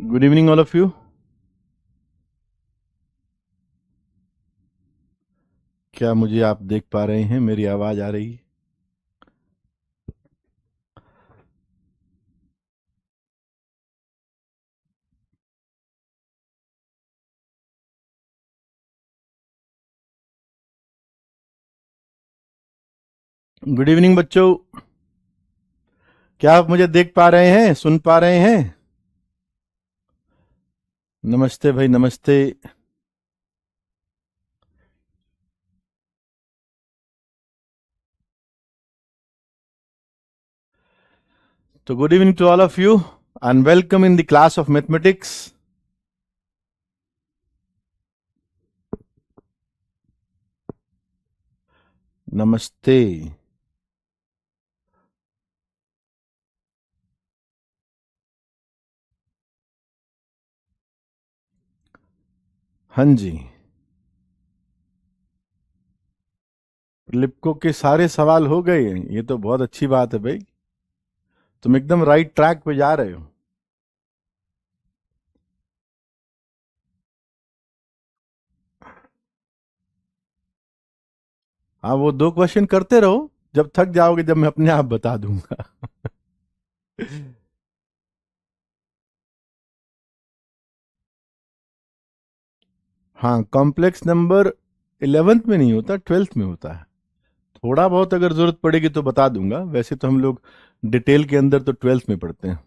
Good evening all of you. क्या मुझे आप देख पा रहे हैं? मेरी आवाज आ रही है? गुड इवनिंग बच्चों। क्या आप मुझे देख पा रहे हैं, सुन पा रहे हैं? नमस्ते भाई, नमस्ते। तो good evening to all of you and welcome in the class of mathematics. नमस्ते। हाँ जी, लिपको के सारे सवाल हो गए। ये तो बहुत अच्छी बात है भाई, तुम एकदम राइट ट्रैक पे जा रहे हो। हाँ, वो 2 क्वेश्चन करते रहो, जब थक जाओगे जब मैं अपने आप बता दूंगा। हाँ, कॉम्प्लेक्स नंबर 11th में नहीं होता, 12th में होता है। थोड़ा बहुत अगर जरूरत पड़ेगी तो बता दूंगा, वैसे तो हम लोग डिटेल के अंदर तो 12th में पढ़ते हैं।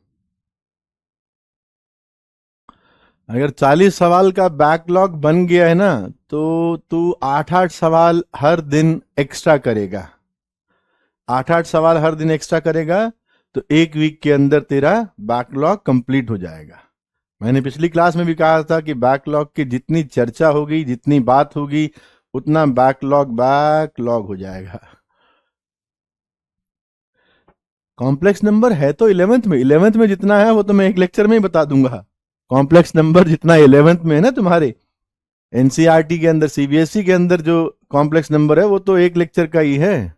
अगर 40 सवाल का बैकलॉग बन गया है ना, तो तू 8-8 सवाल हर दिन एक्स्ट्रा करेगा। 8-8 सवाल हर दिन एक्स्ट्रा करेगा तो एक वीक के अंदर तेरा बैकलॉग कंप्लीट हो जाएगा। मैंने पिछली क्लास में भी कहा था कि बैकलॉग की जितनी चर्चा होगी, जितनी बात होगी, उतना बैकलॉग बैकलॉग हो जाएगा। कॉम्प्लेक्स नंबर है तो 11th में जितना है वो तो मैं एक लेक्चर में ही बता दूंगा। कॉम्प्लेक्स नंबर जितना 11th में है ना तुम्हारे एनसीईआरटी के अंदर, सीबीएसई के अंदर जो कॉम्प्लेक्स नंबर है वो तो एक लेक्चर का ही है,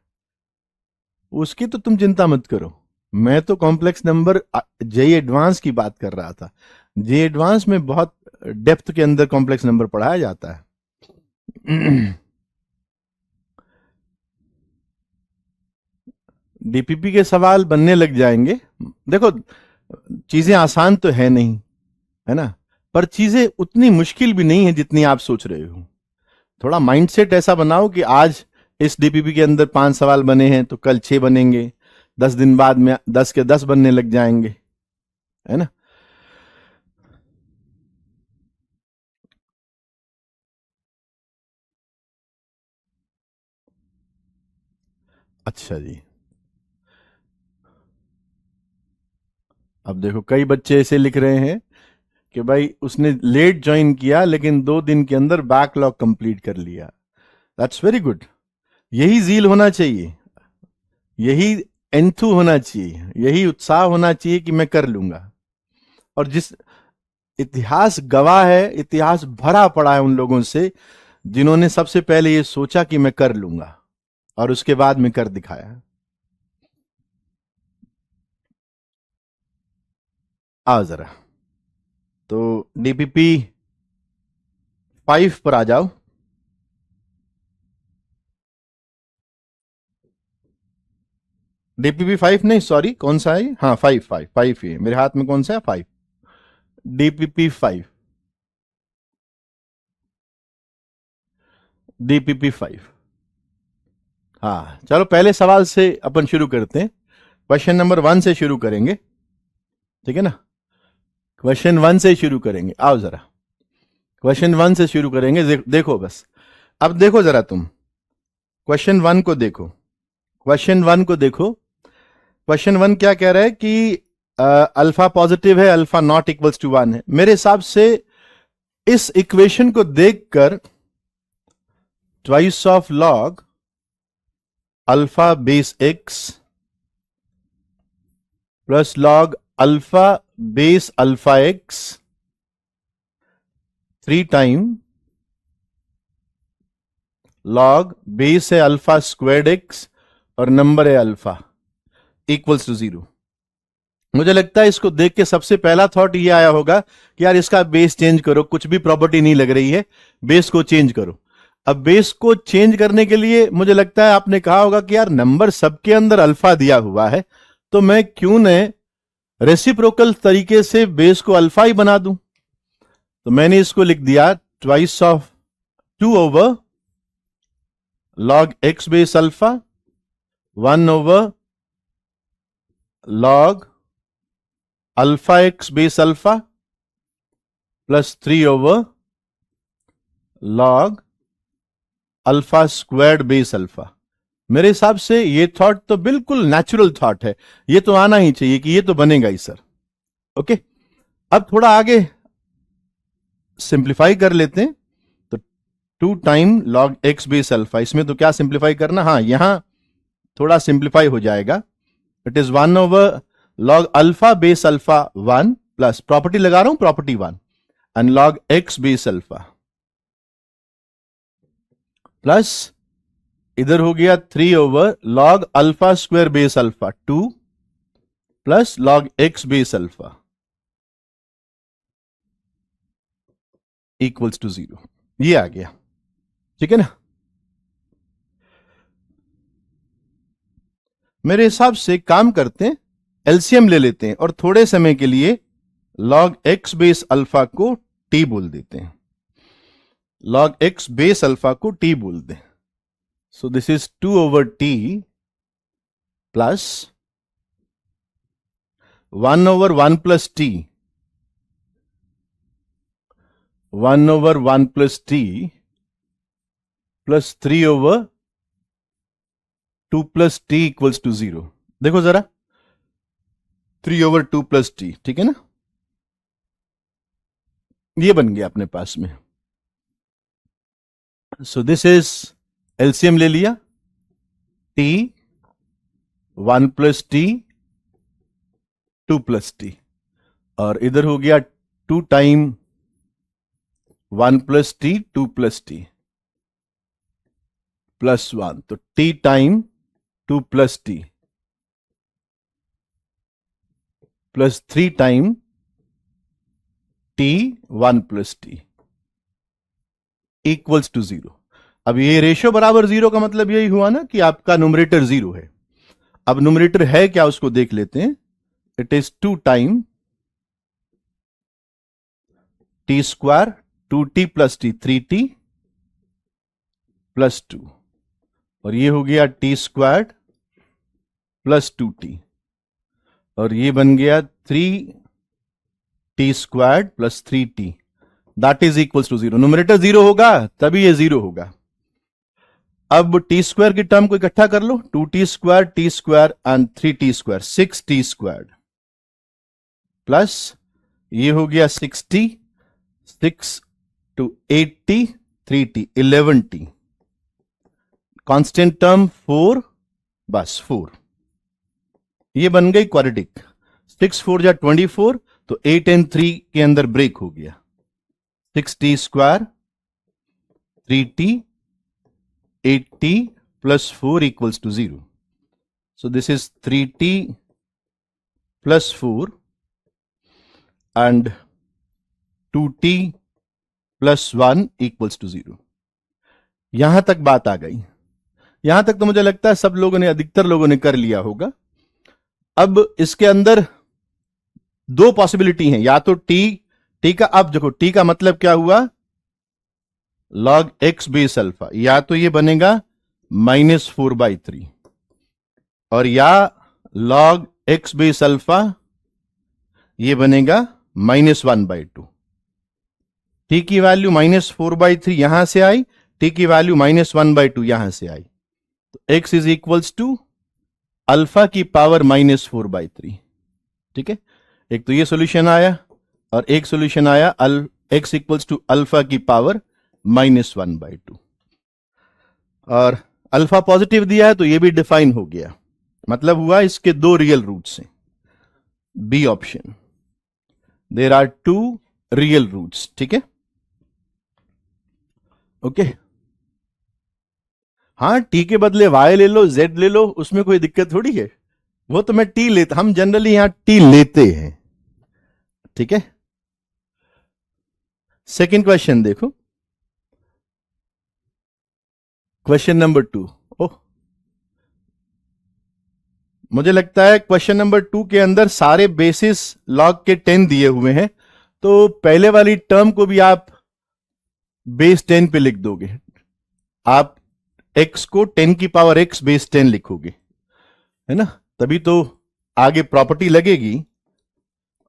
उसकी तो तुम चिंता मत करो। मैं तो कॉम्प्लेक्स नंबर जेई एडवांस की बात कर रहा था। जेई एडवांस में बहुत डेप्थ के अंदर कॉम्प्लेक्स नंबर पढ़ाया जाता है। डीपीपी के सवाल बनने लग जाएंगे। देखो, चीजें आसान तो है नहीं, है ना, पर चीजें उतनी मुश्किल भी नहीं है जितनी आप सोच रहे हो। थोड़ा माइंडसेट ऐसा बनाओ कि आज इस डीपीपी के अंदर 5 सवाल बने हैं तो कल 6 बनेंगे, 10 दिन बाद में 10 के 10 बनने लग जाएंगे, है ना। अच्छा जी, अब देखो कई बच्चे ऐसे लिख रहे हैं कि भाई उसने लेट ज्वाइन किया लेकिन 2 दिन के अंदर बैकलॉग कंप्लीट कर लिया। That's very good. यही जील होना चाहिए, यही एंथू होना चाहिए, यही उत्साह होना चाहिए कि मैं कर लूंगा। और जिस इतिहास गवाह है, इतिहास भरा पड़ा है उन लोगों से जिन्होंने सबसे पहले ये सोचा कि मैं कर लूंगा और उसके बाद में कर दिखाया। आओ जरा, तो डीपीपी 5 पर आ जाओ। डीपीपी 5 नहीं, सॉरी, कौन सा है? हाँ, 5 ही है मेरे हाथ में। कौन सा है? 5। डीपीपी 5। डीपीपी 5। हाँ, चलो पहले सवाल से अपन शुरू करते हैं। क्वेश्चन नंबर 1 से शुरू करेंगे, ठीक है ना। क्वेश्चन 1 से शुरू करेंगे। आओ जरा, क्वेश्चन 1 से शुरू करेंगे। देखो बस, अब देखो जरा तुम क्वेश्चन 1 को देखो। क्वेश्चन 1 को देखो। क्वेश्चन 1 क्या कह रहा है कि अल्फा पॉजिटिव है, अल्फा नॉट इक्वल्स टू 1 है। मेरे हिसाब से इस इक्वेशन को देखकर twice of log alpha base x plus log alpha base alpha x 3 time log base है अल्फा स्क्वेर्ड एक्स और नंबर है अल्फा इक्वल्स टू 0। मुझे लगता है इसको देख के सबसे पहला थॉट ये आया होगा कि यार इसका बेस चेंज करो, कुछ भी प्रॉपर्टी नहीं लग रही है, बेस को चेंज करो। अब बेस को चेंज करने के लिए मुझे लगता है आपने कहा होगा कि यार नंबर सबके अंदर अल्फा दिया हुआ है, तो मैं क्यों न रेसिप्रोकल तरीके से बेस को अल्फा ही बना दूं। तो मैंने इसको लिख दिया twice of 2 over log x base alpha 1 over log alpha x base alpha plus 3 over log alpha squared base alpha। मेरे हिसाब से ये थॉट तो बिल्कुल नेचुरल थॉट है, ये तो आना ही चाहिए कि ये तो बनेगा ही सर। ओके, अब थोड़ा आगे सिंप्लीफाई कर लेते हैं। 2 time log x base alpha, इसमें तो क्या सिंप्लीफाई करना, हाँ यहां थोड़ा सिंप्लीफाई हो जाएगा। It is 1 over log alpha base alpha 1 plus property लगा रहा हूं property 1 and log x base alpha plus इधर हो गया 3 over log alpha square base alpha 2 plus log x base alpha equals to 0। ये आ गया, ठीक है ना। मेरे हिसाब से काम करते हैं, एलसीएम ले लेते हैं और थोड़े समय के लिए log x बेस अल्फा को t बोल देते हैं, log x बेस अल्फा को t बोल दें। So this is 2 over t plus 1 over 1 plus t, 1 over 1 plus t plus 3 over 2 plus t equals to 0। देखो जरा 3 ओवर 2 प्लस टी, ठीक है ना, ये बन गया अपने पास में। सो दिस इज एलसीएम ले लिया, t 1 plus t 2 plus t और इधर हो गया 2 time 1 plus t 2 plus t plus 1, तो t time 2 plus t plus 3 time t 1 plus t equals to 0। अब ये रेशियो बराबर 0 का मतलब यही हुआ ना कि आपका न्यूमरेटर 0 है। अब न्यूमरेटर है क्या उसको देख लेते हैं। It is 2 time T square 2t plus T 3t plus 2 और ये हो गया टी स्क्वायर प्लस 2t और ये बन गया 3t square plus 3t that is equals to 0। Numerator 0 होगा तभी ये 0 होगा। अब टी स्क्वायर की टर्म को इकट्ठा कर लो, 2t square and 3t square 6t square plus ये हो गया 6t 6 to 8t 3t 11t constant term 4 बस 4, ये बन गई क्वाड्रेटिक। 6 4 जा 24 तो 8 एंड 3 के अंदर ब्रेक हो गया 6t square 3t 8t plus 4 equals to 0। So this is 3t plus 4 and 2t plus 1 equals to 0। यहां तक बात आ गई। यहां तक तो मुझे लगता है सब लोगों ने, अधिकतर लोगों ने कर लिया होगा। अब इसके अंदर दो पॉसिबिलिटी हैं, या तो टी का, अब देखो टी का मतलब क्या हुआ, लॉग एक्स बेस अल्फा, या तो ये बनेगा -4/3 और या लॉग एक्स बेस अल्फा ये बनेगा -1/2। टी की वैल्यू -4/3 यहां से आई, टी की वैल्यू -1/2 यहां से आई, तो x is equals to alpha की पावर -4/3। ठीक है, एक तो ये सॉल्यूशन आया और एक सॉल्यूशन आया x इक्वल्स टू अल्फा की पावर -1/2 और अल्फा पॉजिटिव दिया है तो ये भी डिफाइन हो गया, मतलब हुआ इसके दो रियल रूट्स हैं। B option, there are 2 real roots. ठीक है, ओके। हाँ, टी के बदले वाई ले लो, जेड ले लो, उसमें कोई दिक्कत थोड़ी है, वो तो मैं टी लेता, हम जनरली यहां टी लेते हैं, ठीक है। सेकंड क्वेश्चन देखो, क्वेश्चन नंबर 2। ओह, मुझे लगता है क्वेश्चन नंबर 2 के अंदर सारे बेसिस लॉग के 10 दिए हुए हैं, तो पहले वाली टर्म को भी आप बेस 10 पे लिख दोगे। आप x को 10 की पावर x बेस 10 लिखोगे, है ना, तभी तो आगे प्रॉपर्टी लगेगी।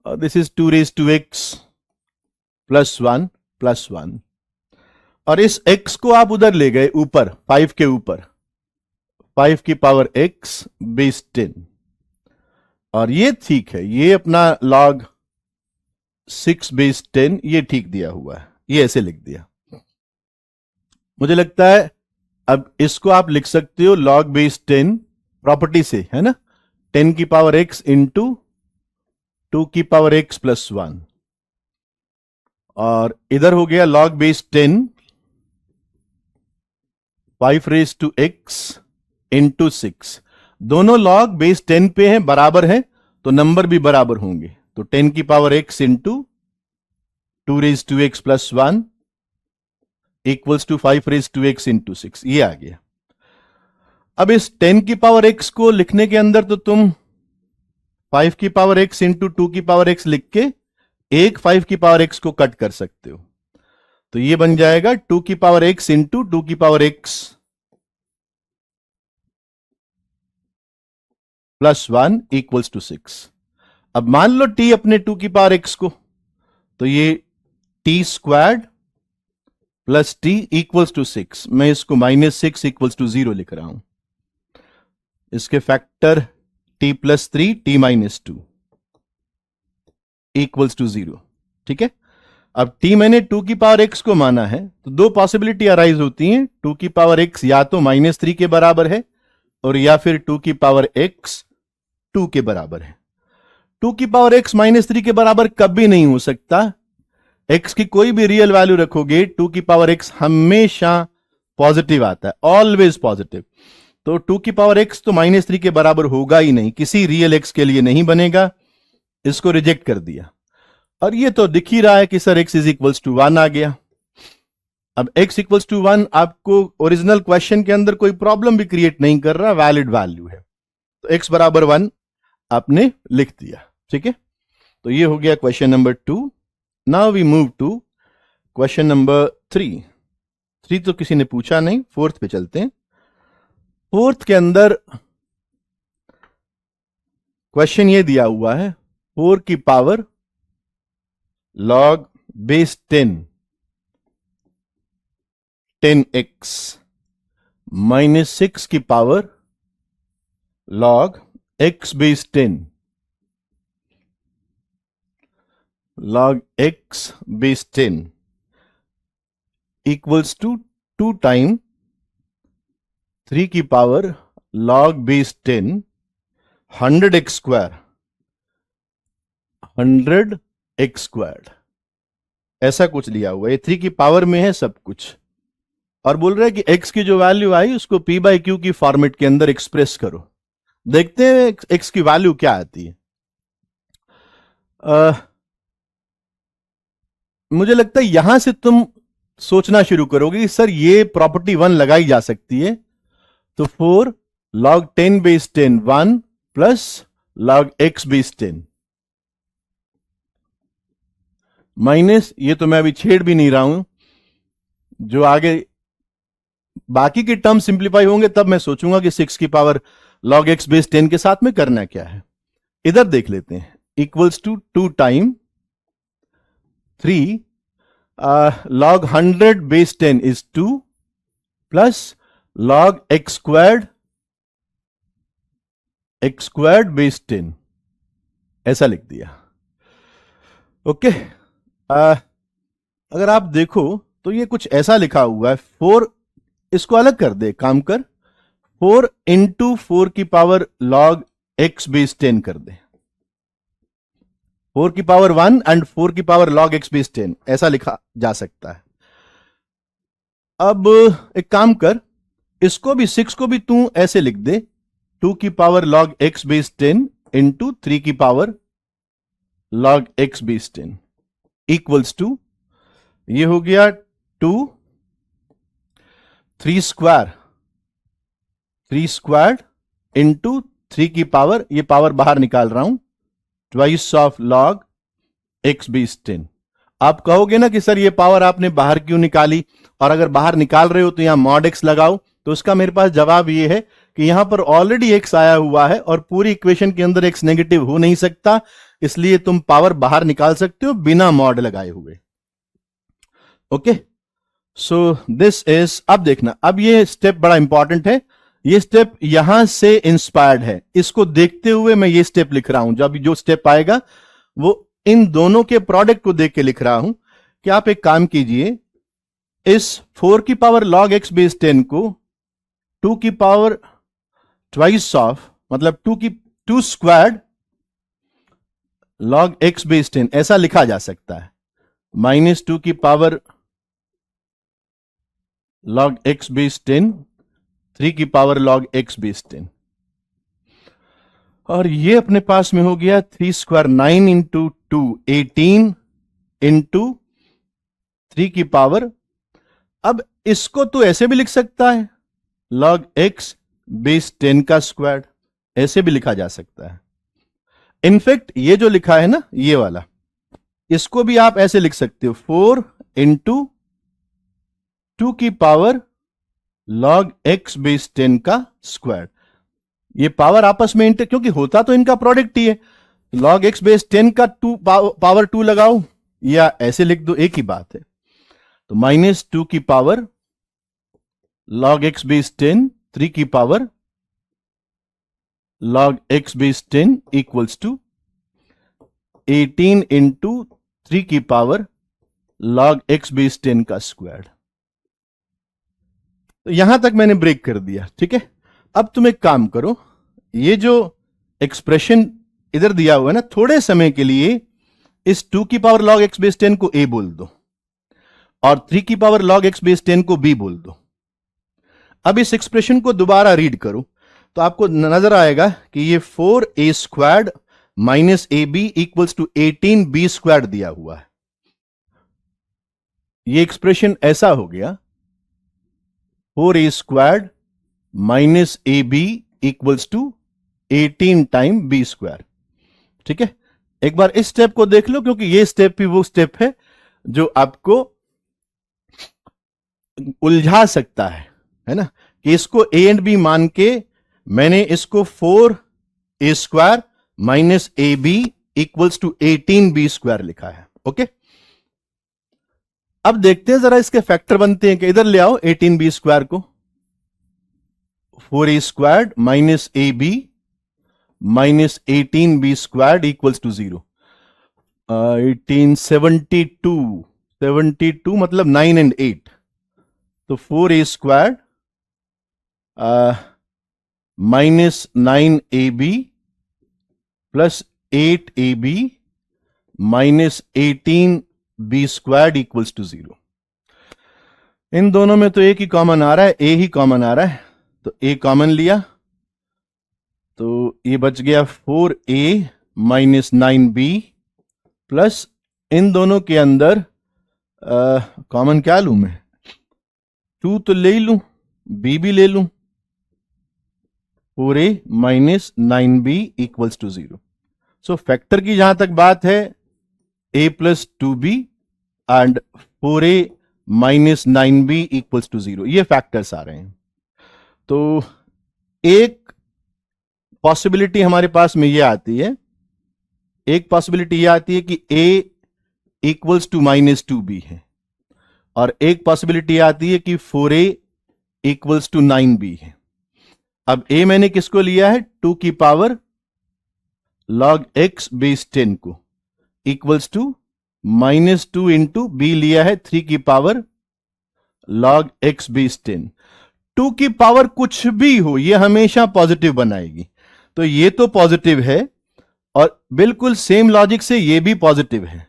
This is 2 raise to x plus 1, और इस x को आप उधर ले गए ऊपर 5 के ऊपर, 5 की पावर x बेस 10, और ये ठीक है, ये अपना log 6 बेस 10 ये ठीक दिया हुआ है, ये ऐसे लिख दिया। मुझे लगता है अब इसको आप लिख सकते हो log बेस 10 प्रॉपर्टी से, है ना, 10 की पावर x इंटू 2 की पावर x प्लस 1, और इधर हो गया log base 10 5 raise to x into 6। दोनों log बेस 10 पे हैं, बराबर हैं, तो नंबर भी बराबर होंगे, तो 10 की power x into 2 raise to x plus 1 equals to 5 raise to x into 6, ये आ गया। अब इस 10 की पावर x को लिखने के अंदर तो तुम 5 की पावर x इंटू 2 की पावर x लिख के एक 5 की पावर x को कट कर सकते हो, तो ये बन जाएगा 2 की पावर x इंटू 2 की power x plus 1 equals to 6। अब मान लो t अपने 2 की पावर x को, तो ये t squared plus t equals to 6, मैं इसको -6 इक्वल्स टू 0 लिख रहा हूं। इसके factor t plus 3 t minus 2 equals to 0, ठीक है। अब t मैंने 2 की पावर x को माना है, तो दो पॉसिबिलिटी अराइज होती हैं। 2 की पावर x या तो -3 के बराबर है, और या फिर 2 की पावर x 2 के बराबर है। 2 की पावर x -3 के बराबर कभी नहीं हो सकता। x की कोई भी रियल वैल्यू रखोगे 2 की पावर x हमेशा पॉजिटिव आता है, ऑलवेज पॉजिटिव। तो 2 की पावर x तो -3 के बराबर होगा ही नहीं, किसी रियल x के लिए नहीं बनेगा, इसको रिजेक्ट कर दिया। और ये तो दिख ही रहा है कि sir x is equals to 1 आ गया। अब x इक्वल्स टू 1 आपको ओरिजिनल क्वेश्चन के अंदर कोई प्रॉब्लम भी क्रिएट नहीं कर रहा, वैलिड वैल्यू है, तो x बराबर 1 आपने लिख दिया, ठीक है। तो ये हो गया question number 2। Now we move to question number 3। 3 तो किसी ने पूछा नहीं, 4th पे चलते हैं। 4th के अंदर क्वेश्चन ये दिया हुआ है, 4 की power log base 10x minus 6 की power log x base 10 log x base 10 equals to 2 time 3 की power log base 10 100x square 100x square, ऐसा कुछ लिया हुआ है। 3 की पावर में है सब कुछ, और बोल रहा है कि x की जो वैल्यू आई उसको p बाई क्यू की फॉर्मेट के अंदर एक्सप्रेस करो। देखते हैं x की वैल्यू क्या आती है। मुझे लगता है यहां से तुम सोचना शुरू करोगे कि सर ये प्रॉपर्टी 1 लगाई जा सकती है, तो 4 log 10 base 10 1 plus log x base 10 minus, ये तो मैं अभी छेड़ भी नहीं रहा हूं, जो आगे बाकी के टर्म सिंप्लीफाई होंगे तब मैं सोचूंगा कि 6 की पावर log x बेस 10 के साथ में करना क्या है। इधर देख लेते हैं, equals to 2 time 3 log 100 base 10 is 2 plus log x squared base 10, ऐसा लिख दिया, ओके। अगर आप देखो तो ये कुछ ऐसा लिखा हुआ है, 4, इसको अलग कर दे, काम कर, 4 इंटू 4 की पावर log x बेस 10 कर दे, 4 की पावर 1 एंड 4 की पावर log x बेस 10, ऐसा लिखा जा सकता है। अब एक काम कर, इसको भी 6 को भी तू ऐसे लिख दे, 2 की power log x base 10 into 3 की power log x base 10 equals to, ये हो गया 2 3 स्क्वायर इंटू 3 की पावर, ये पावर बाहर निकाल रहा हूं, twice of log x base 10। आप कहोगे ना कि सर ये पावर आपने बाहर क्यों निकाली, और अगर बाहर निकाल रहे हो तो यहां मॉड x लगाओ। तो उसका मेरे पास जवाब ये है कि यहां पर ऑलरेडी x आया हुआ है और पूरी इक्वेशन के अंदर x नेगेटिव हो नहीं सकता, इसलिए तुम पावर बाहर निकाल सकते हो बिना मॉड लगाए हुए। ओके, सो दिस इज, अब देखना, अब ये स्टेप बड़ा इंपॉर्टेंट है। ये स्टेप यहां से इंस्पायर्ड है, इसको देखते हुए मैं ये स्टेप लिख रहा हूं। जब जो स्टेप आएगा वो इन दोनों के प्रोडक्ट को देख के लिख रहा हूं कि आप एक काम कीजिए, इस 4 की पावर log x बेस 10 को 2 की पावर ट्वाइस ऑफ, मतलब 2 स्क्वायर्ड log x बेस 10 ऐसा लिखा जा सकता है, माइनस 2 की पावर log x बेस 10, 3 की पावर log x बेस 10, और ये अपने पास में हो गया 3 स्क्वायर 9 इंटू 2 18 इंटू 3 की पावर। अब इसको तो ऐसे भी लिख सकता है, log x बेस 10 का स्क्वायर, ऐसे भी लिखा जा सकता है। इनफैक्ट ये जो लिखा है ना, ये वाला, इसको भी आप ऐसे लिख सकते हो, 4 इंटू 2 की पावर log x बेस 10 का स्क्वायर। ये पावर आपस में इंटर, क्योंकि होता तो इनका प्रोडक्ट ही है, log x बेस 10 का 2 पावर 2 लगाओ या ऐसे लिख दो, एक ही बात है। तो माइनस 2 की पावर log x बेस 10, 3 की power log x base 10 equals to 18 into 3 की पावर log x बेस 10 का स्क्वायर। तो यहां तक मैंने ब्रेक कर दिया, ठीक है। अब तुम एक काम करो, ये जो एक्सप्रेशन इधर दिया हुआ है ना, थोड़े समय के लिए इस 2 की पावर log x बेस 10 को a बोल दो और 3 की पावर log x बेस 10 को b बोल दो। अब इस एक्सप्रेशन को दोबारा रीड करो तो आपको नजर आएगा कि ये 4a squared minus a b equals to 18b squared दिया हुआ है। ये एक्सप्रेशन ऐसा हो गया, 4a squared minus a b equals to 18 time b square. ठीक है, एक बार इस स्टेप को देख लो, क्योंकि ये स्टेप भी वो स्टेप है जो आपको उलझा सकता है ना, कि इसको ए एंड बी मान के मैंने इसको 4a square minus a b equals to 18b square लिखा है। ओके, अब देखते हैं जरा इसके फैक्टर बनते हैं कि इधर ले आओ 18b स्क्वायर को, 4a squared minus a b minus 18b squared equals to 0। 72 मतलब 9 and 8, तो 4a squared minus 9ab plus 8ab minus 18b squared equals to 0। इन दोनों में तो एक ही कॉमन आ रहा है, a ही कॉमन आ रहा है, तो a कॉमन लिया तो ये बच गया 4a माइनस 9b प्लस इन दोनों के अंदर कॉमन क्या लूं मैं, 2 तो ले ही लूं, b भी ले लूं, 4a minus 9b equals to 0। So factor की जहां तक बात है, a plus 2b and 4a minus 9b equals to 0, ये फैक्टर्स आ रहे हैं। तो एक पॉसिबिलिटी हमारे पास में ये आती है, एक पॉसिबिलिटी ये आती है कि a equals to minus 2b है, और एक पॉसिबिलिटी आती है कि 4a इक्वल्स टू 9b है। अब a मैंने किसको लिया है, 2 की पावर log x बेस 10 को equals to minus 2 into b लिया है 3 की पावर log x बेस 10। 2 की पावर कुछ भी हो, यह हमेशा पॉजिटिव बनाएगी, तो ये तो पॉजिटिव है, और बिल्कुल सेम लॉजिक से ये भी पॉजिटिव है,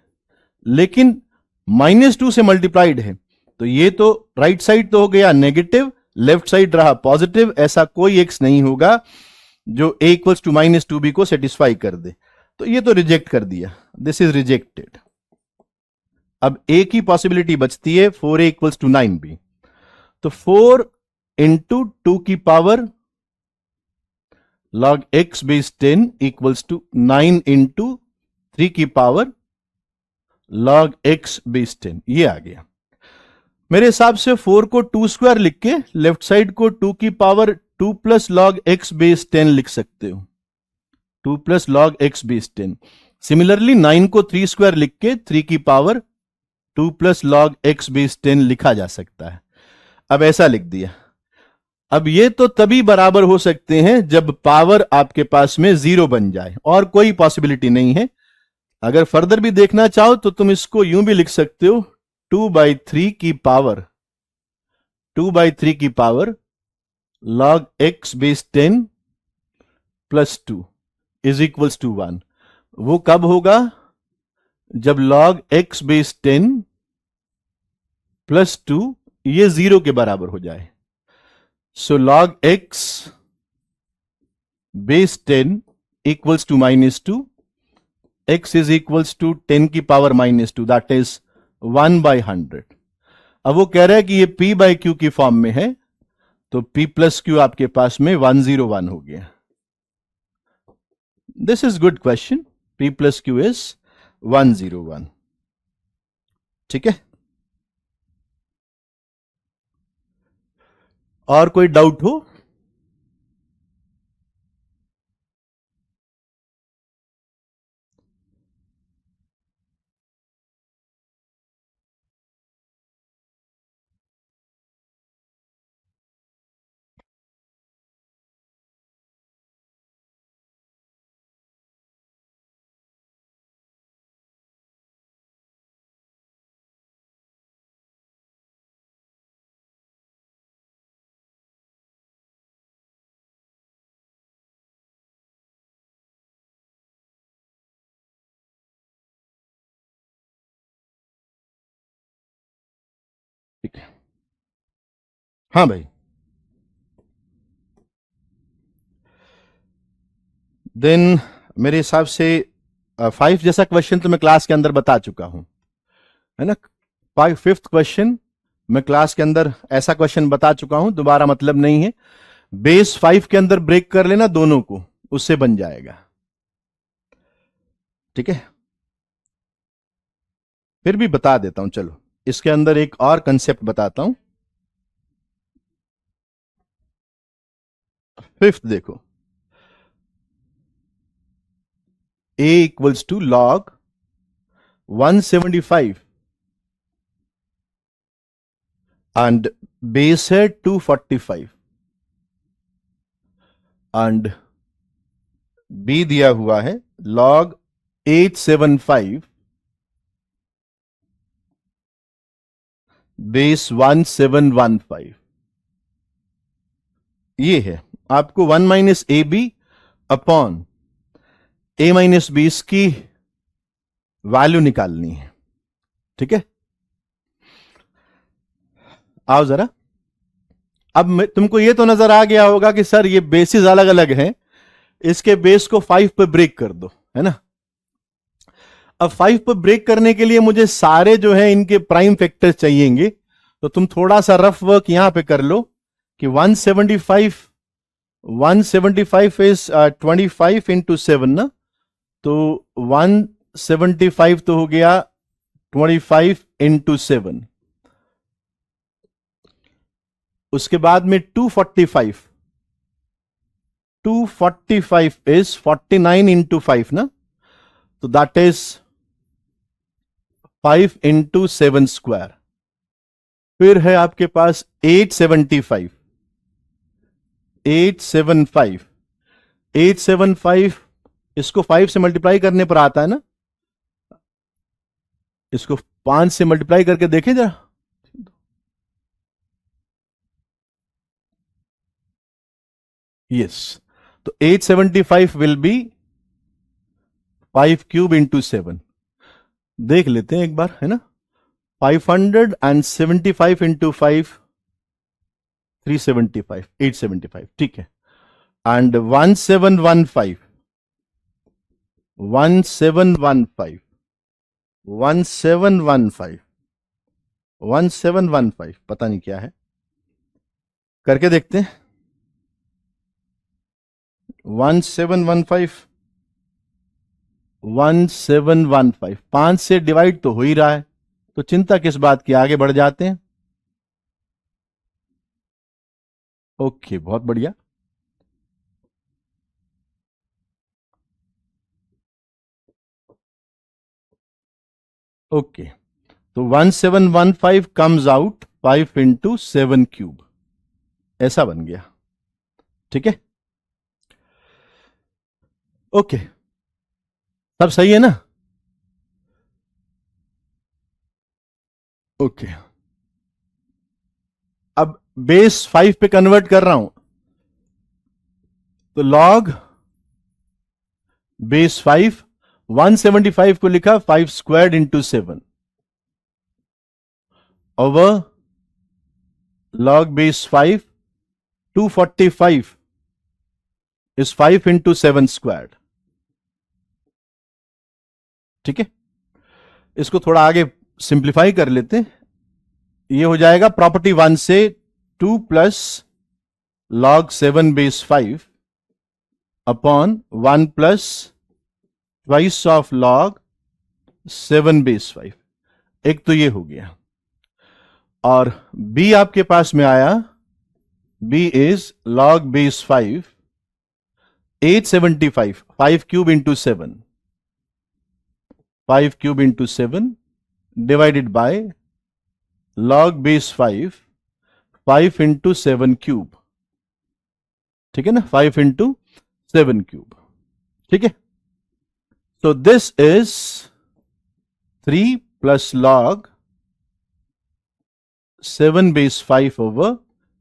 लेकिन माइनस 2 से मल्टीप्लाइड है, तो ये तो राइट साइड तो हो गया नेगेटिव, लेफ्ट साइड रहा पॉजिटिव, ऐसा कोई एक्स नहीं होगा। जो a equals to minus 2b को सेटिस्फाई कर दे। तो ये तो रिजेक्ट कर दिया, दिस इज रिजेक्टेड। अब a की पॉसिबिलिटी बचती है 4a इक्वल्स टू 9b। तो 4 इंटू 2 की power log x base 10 equals to 9 into 3 की पावर log x बेस 10, ये आ गया। मेरे हिसाब से 4 को 2 स्क्वायर लिख के लेफ्ट साइड को 2 की power 2 plus log x base 10 लिख सकते हो, 2 plus log x base 10। Similarly 9 को 3 स्क्वायर लिख के 3 की power 2 plus log x base 10 लिखा जा सकता है। अब ऐसा लिख दिया। अब ये तो तभी बराबर हो सकते हैं जब पावर आपके पास में 0 बन जाए, और कोई पॉसिबिलिटी नहीं है। अगर फर्दर भी देखना चाहो तो तुम इसको यूं भी लिख सकते हो, 2/3 की पावर 2/3 की power log x base 10 plus 2 is equals to 1। वो कब होगा? जब log x बेस 10 प्लस 2 ये 0 के बराबर हो जाए। So log x base 10 equals to -2, x is equals to 10 की पावर -2, दैट इज 1/100। अब वो कह रहा है कि ये p/q की फॉर्म में है, तो p प्लस q आपके पास में 101 हो गया। This is good question, p plus q is 101। ठीक है, और कोई डाउट हो? ठीक है, हाँ भाई। देन मेरे हिसाब से 5 जैसा क्वेश्चन तो मैं क्लास के अंदर बता चुका हूं, है ना। 5th क्वेश्चन मैं क्लास के अंदर ऐसा क्वेश्चन बता चुका हूं, दोबारा मतलब नहीं है। बेस 5 के अंदर ब्रेक कर लेना दोनों को, उससे बन जाएगा। ठीक है, फिर भी बता देता हूं, चलो इसके अंदर एक और कंसेप्ट बताता हूं। 5th देखो, a equals to log 175 and base है 245 एंड b दिया हुआ है log 875 बेस 1715। ये है, आपको 1 minus a b upon a minus b इसकी वैल्यू निकालनी है। ठीक है, आओ जरा। अब तुमको ये तो नजर आ गया होगा कि सर ये बेसिस अलग अलग हैं, इसके बेस को 5 पे ब्रेक कर दो, है ना। अब 5 पे ब्रेक करने के लिए मुझे सारे जो है इनके प्राइम फैक्टर्स चाहिएंगे, तो तुम थोड़ा सा रफ वर्क यहां पे कर लो कि 175 इज 25 इंटू 7 ना, तो 175 तो हो गया 25 इंटू 7। उसके बाद में 245 इज 49 इंटू 5 ना, तो दैट इज 5 इंटू 7 स्क्वायर। फिर है आपके पास 875 इसको 5 से मल्टीप्लाई करने पर आता है ना, इसको 5 से मल्टीप्लाई करके देखें जरा। यस, तो 875 विल बी 5 क्यूब इंटू 7। देख लेते हैं एक बार, है ना। 575 इंटू 5 375 875, ठीक है। and 1715 1715 1715 1715 पता नहीं क्या है, करके देखते हैं। 1715 1715 5 से डिवाइड तो हो ही रहा है, तो चिंता किस बात की, आगे बढ़ जाते हैं। ओके, बहुत बढ़िया। ओके, तो 1715 कम्स आउट 5 इंटू 7 क्यूब, ऐसा बन गया। ठीक है, ओके, सब सही है ना? ओके, अब बेस 5 पे कन्वर्ट कर रहा हूं, तो लॉग बेस 5 175 को लिखा 5 squared into 7 over log base 5 245 is 5 into 7 squared. ठीक है, इसको थोड़ा आगे सिंप्लीफाई कर लेते हैं। ये हो जाएगा प्रॉपर्टी 1 से 2 plus log 7 base 5 upon 1 plus twice of log 7 base 5। एक तो ये हो गया, और b आपके पास में आया, b is log base 5 875 5 cube into 7 5 cube into 7 divided by log base 5 5 into 7 cube. ठीक है ना, 5 इंटू 7 क्यूब। ठीक है, तो this is 3 plus log 7 base 5 over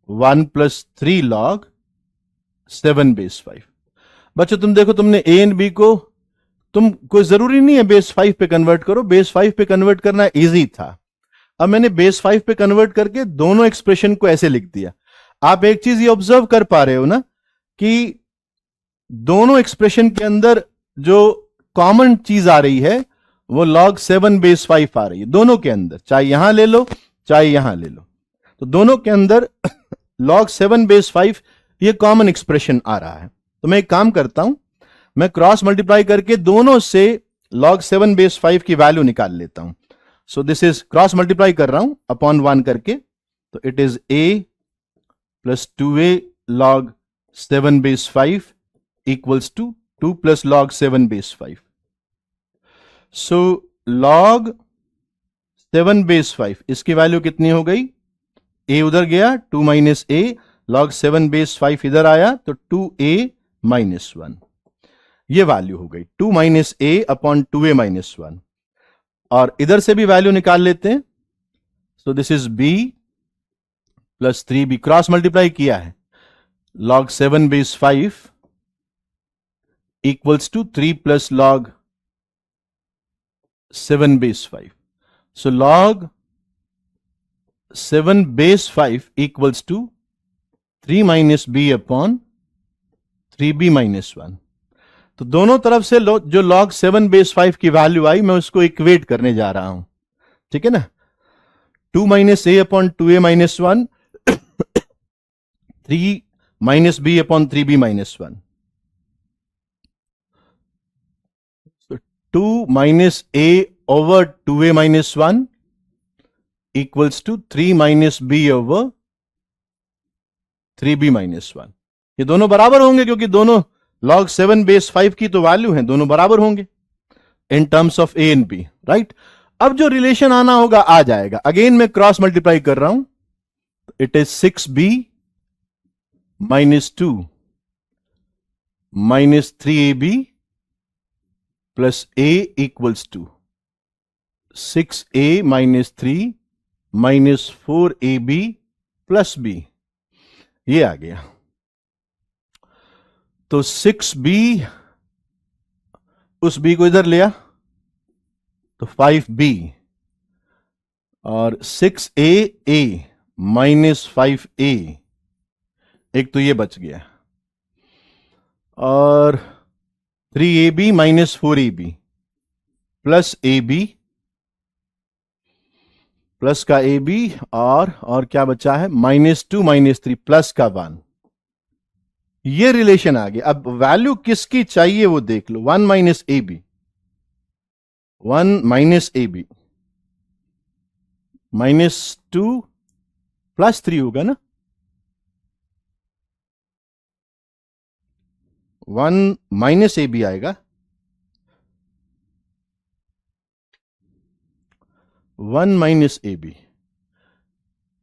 1 plus 3 log 7 base 5। बच्चों तुम देखो, तुमने ए एंड बी को, तुम कोई जरूरी नहीं है बेस 5 पे कन्वर्ट करो, बेस 5 पे कन्वर्ट करना इजी था। अब मैंने बेस 5 पे कन्वर्ट करके दोनों एक्सप्रेशन को ऐसे लिख दिया। आप एक चीज ये ऑब्जर्व कर पा रहे हो ना कि दोनों एक्सप्रेशन के अंदर जो कॉमन चीज आ रही है वो log 7 बेस 5 आ रही है दोनों के अंदर, चाहे यहां ले लो चाहे यहां ले लो, तो दोनों के अंदर log 7 बेस 5 ये कॉमन एक्सप्रेशन आ रहा है। तो मैं एक काम करता हूं, मैं क्रॉस मल्टीप्लाई करके दोनों से log 7 बेस 5 की वैल्यू निकाल लेता हूं। So this is cross multiply कर रहा हूं अपॉन 1 करके, तो it is a plus 2a log 7 base 5 equals to 2 plus log 7 base 5। So log 7 base 5 इसकी वैल्यू कितनी हो गई, a उधर गया 2 माइनस a, log 7 बेस 5 इधर आया तो 2a माइनस 1, ये वैल्यू हो गई 2 minus a upon 2a minus 1। और इधर से भी वैल्यू निकाल लेते हैं, so this is b plus 3b, cross multiply किया है, log 7 base 5 equals to 3 plus log 7 base 5। So log 7 base 5 equals to 3 minus b upon 3b minus 1। तो दोनों तरफ से जो log 7 बेस 5 की वैल्यू आई मैं उसको इक्वेट करने जा रहा हूं। ठीक है ना, 2 minus a upon 2a minus 1 3 minus b upon 3b minus 1। 2 minus a over 2a minus 1 equals to 3 minus b over 3b minus 1। ये दोनों बराबर होंगे क्योंकि दोनों log 7 बेस 5 की तो वैल्यू है, दोनों बराबर होंगे इन terms of a and b, right. अब जो रिलेशन आना होगा आ जाएगा। अगेन मैं क्रॉस मल्टीप्लाई कर रहा हूं, it is 6b minus 2 minus 3ab plus a equals to 6a minus 3 minus 4ab plus b, ये आ गया। तो 6b उस b को इधर लिया तो 5b और 6a माइनस 5a, एक तो ये बच गया। और 3ab minus 4ab plus ab plus का ab और क्या बचा है -2 -3 प्लस का 1। ये रिलेशन आ गया। अब वैल्यू किसकी चाहिए वो देख लो। 1 minus a b, 1 minus a b -2 +3 होगा ना। 1 माइनस ए बी आएगा, 1 माइनस ए बी।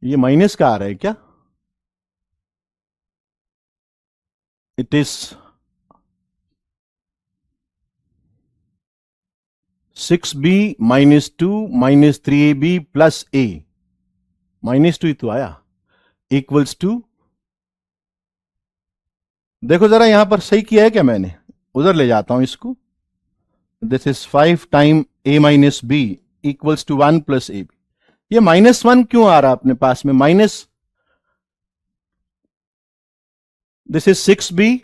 ये माइनस का आ रहा है क्या? It is 6b -2 -3ab plus a, -2 ही तो आया, इक्वल्स टू, देखो जरा यहां पर सही किया है क्या मैंने? उधर ले जाता हूं इसको। This is 5 time a minus b equals to 1 plus a b. ये -1 क्यों आ रहा है अपने पास में? माइनस, दिस इज 6b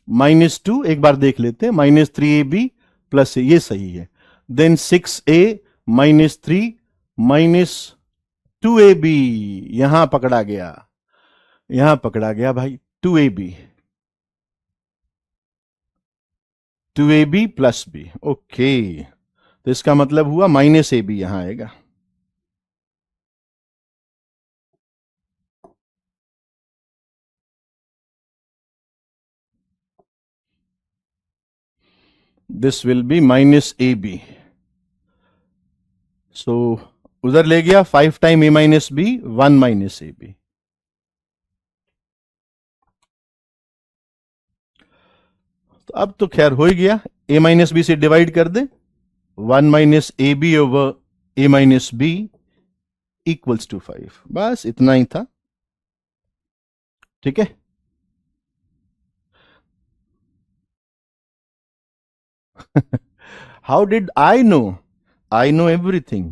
-2, एक बार देख लेते हैं, -3ab प्लस ए, ये सही है। देन 6a -3 -2ab, यहां पकड़ा गया, यहां पकड़ा गया भाई, 2ab, 2ab plus B. Okay, तो इसका मतलब हुआ -ab यहां आएगा। This will be -ab। सो उधर ले गया, 5 time a minus b, 1 minus a b. तो अब तो खैर हो ही गया, a माइनस बी से डिवाइड कर दे, 1 minus a b over a minus b equals to 5। बस इतना ही था, ठीक है। How did I know? I know everything.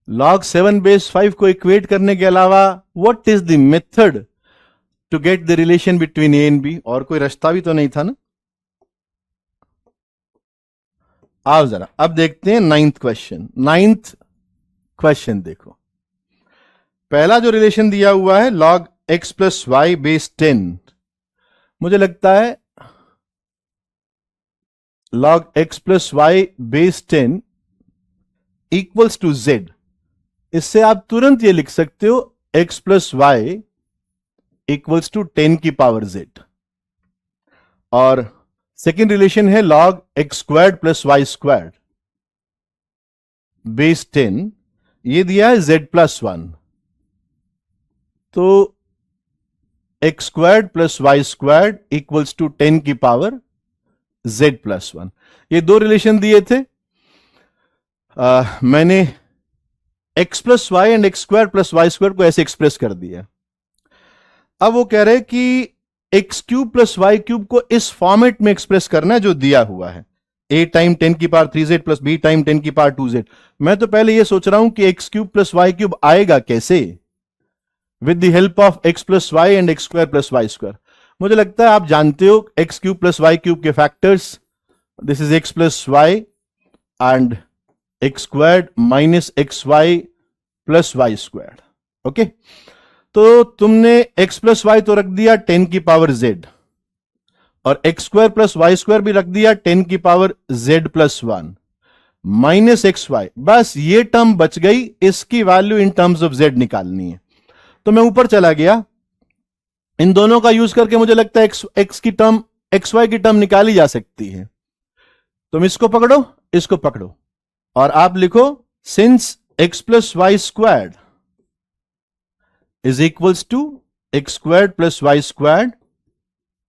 log 7 base 5 को इक्वेट करने के अलावा what is the method to get the relation between a and b? और कोई रास्ता भी तो नहीं था ना। आओ जरा अब देखते हैं 9th क्वेश्चन। 9th क्वेश्चन देखो, पहला जो रिलेशन दिया हुआ है log x plus y base 10, मुझे लगता है log x plus y base 10 equals to z। इससे आप तुरंत ये लिख सकते हो x plus y equals to 10 की पावर z। और सेकेंड रिलेशन है log x squared plus y squared base 10, ये दिया है z प्लस 1, तो x squared plus y squared equals to 10 की पावर z प्लस 1। ये दो रिलेशन दिए थे। मैंने x plus y and x square plus y square को ऐसे एक्सप्रेस कर दिया। अब वो कह रहे हैं कि x cube plus y cube को इस फॉर्मेट में एक्सप्रेस करना है जो दिया हुआ है, a टाइम 10 की power 3z plus b time 10 की पावर 2z। मैं तो पहले ये सोच रहा हूं कि x cube plus y cube आएगा कैसे, with the help of x plus y and x square plus y square. मुझे लगता है आप जानते हो x cube plus y cube के factors, this is x plus y and x squared minus x y plus y squared. Okay, तो तुमने x plus Y तो रख दिया 10 की पावर z, और x square plus y square भी रख दिया 10 की power z plus 1 minus x y. बस ये टर्म बच गई, इसकी value in terms of z निकालनी है। तो मैं ऊपर चला गया, इन दोनों का यूज करके मुझे लगता है x की टर्म, एक्स वाई की टर्म निकाली जा सकती है। तुम इसको पकड़ो, इसको पकड़ो, और आप लिखो since x plus y squared is equals to x squared plus y squared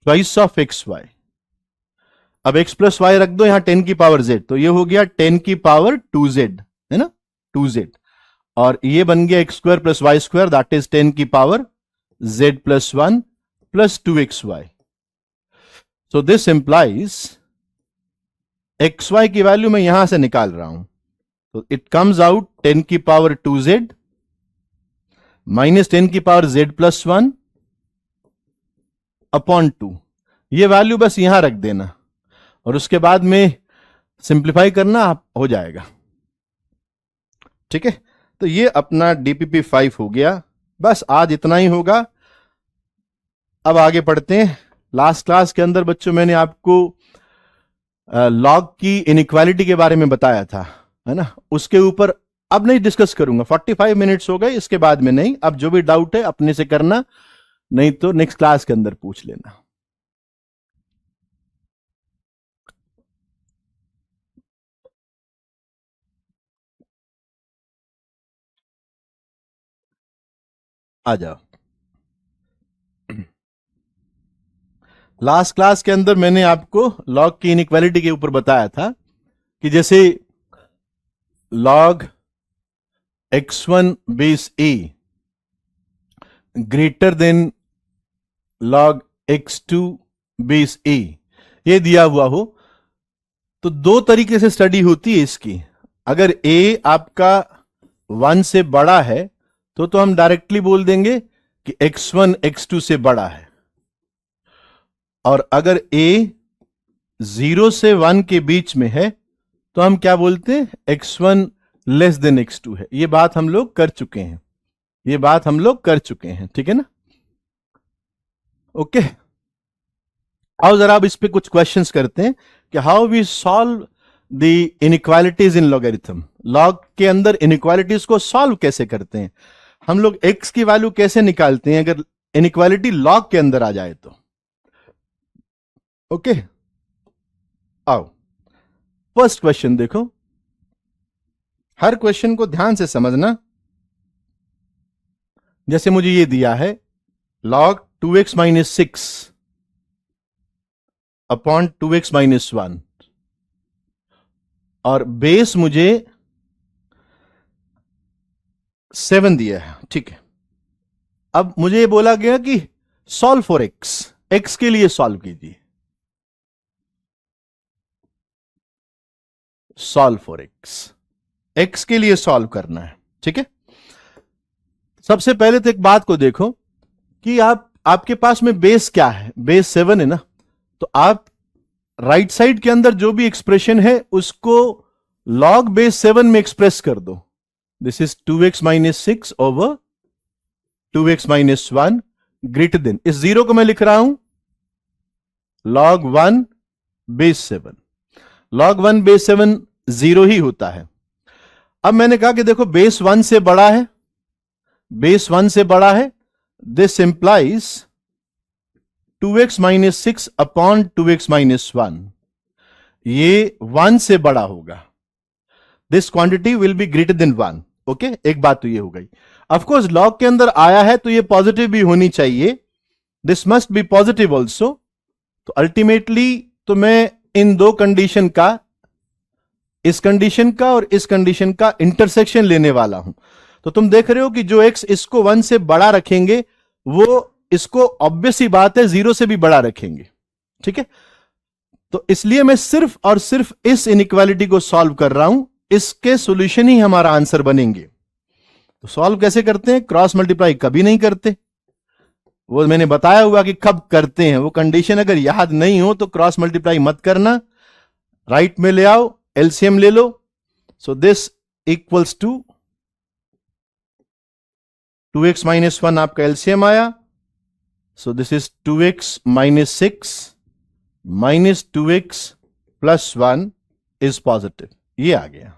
twice of xy। अब x प्लस वाई रख दो यहां 10 की पावर z, तो ये हो गया 10 की पावर 2z, है ना, 2z। और ये बन गया x square plus y square, that is 10 की power z plus 1 plus 2xy। So this implies xy की वैल्यू मैं यहां से निकाल रहा हूं, तो इट कम्स आउट 10 की पावर 2z माइनस 10 की पावर z प्लस 1 अपॉन 2। ये वैल्यू बस यहां रख देना और उसके बाद में सिंप्लीफाई करना हो जाएगा। ठीक है, तो ये अपना डीपीपी 5 हो गया। बस आज इतना ही होगा। अब आगे पढ़ते हैं। लास्ट क्लास के अंदर बच्चों मैंने आपको लॉग की इनइक्वालिटी के बारे में बताया था, है ना। उसके ऊपर अब नहीं डिस्कस करूंगा, 45 मिनट्स हो गए, इसके बाद में नहीं। अब जो भी डाउट है अपने से करना, नहीं तो नेक्स्ट क्लास के अंदर पूछ लेना। आ जाओ। लास्ट क्लास के अंदर मैंने आपको लॉग की इनइक्वालिटी के ऊपर बताया था कि जैसे log x1 base a greater than log x2 base a ये दिया हुआ हो, तो दो तरीके से स्टडी होती है इसकी। अगर a आपका 1 से बड़ा है तो हम डायरेक्टली बोल देंगे कि x1 x2 से बड़ा है, और अगर a 0 से 1 के बीच में है तो हम क्या बोलते हैं, x1 लेस देन x2 है। ये बात हम लोग कर चुके हैं, ये बात हम लोग कर चुके हैं, ठीक है ना। ओके, आओ जरा अब इस पे कुछ क्वेश्चंस करते हैं कि how we solve the inequalities in logarithm. Log के अंदर इनइक्वालिटीज को सॉल्व कैसे करते हैं, हम लोग x की वैल्यू कैसे निकालते हैं अगर इनइक्वालिटी लॉग के अंदर आ जाए तो। ओके, आओ फर्स्ट क्वेश्चन देखो, हर क्वेश्चन को ध्यान से समझना। जैसे मुझे ये दिया है log 2x minus 6 upon 2x minus 1, और बेस मुझे 7 दिया है, ठीक है। अब मुझे ये बोला गया कि सॉल्व फॉर x के लिए सॉल्व कीजिए, सॉल्व फॉर x के लिए सॉल्व करना है, ठीक है। सबसे पहले तो एक बात को देखो कि आपके पास में बेस क्या है, बेस 7 है ना, तो आप राइट साइड के अंदर जो भी एक्सप्रेशन है उसको लॉग बेस 7 में एक्सप्रेस कर दो। This is 2x minus 6 over 2x minus 1 greater than, इस जीरो को मैं लिख रहा हूं log 1 base 7। log 1 base 7 zero ही होता है। अब मैंने कहा कि देखो बेस 1 से बड़ा है, बेस 1 से बड़ा है, this implies 2x minus 6 upon 2x minus 1, ये 1 से बड़ा होगा। This quantity will be greater than 1। Okay, एक बात तो ये हो गई। ऑफ कोर्स लॉग के अंदर आया है तो ये पॉजिटिव भी होनी चाहिए, this must be positive also. तो अल्टीमेटली तो मैं इन दो कंडीशन का, इस कंडीशन का और इस कंडीशन का इंटरसेक्शन लेने वाला हूं। तो तुम देख रहे हो कि जो x इसको 1 से बड़ा रखेंगे वो इसको ऑब्वियस ही बात है 0 से भी बड़ा रखेंगे, ठीक है। तो इसलिए मैं सिर्फ और सिर्फ इस इनइक्वालिटी को सॉल्व कर रहा हूं, इसके सॉल्यूशन ही हमारा आंसर बनेंगे। तो सॉल्व कैसे करते हैं, क्रॉस मल्टीप्लाई कभी नहीं करते, वो मैंने बताया हुआ कि कब करते हैं। वो कंडीशन अगर याद नहीं हो तो क्रॉस मल्टीप्लाई मत करना, राइट में ले आओ, एलसीएम ले लो। So this equals to 2x minus 1 आपका एलसीएम आया, so this is 2x minus 6 minus 2x plus 1 is positive, ये आ गया।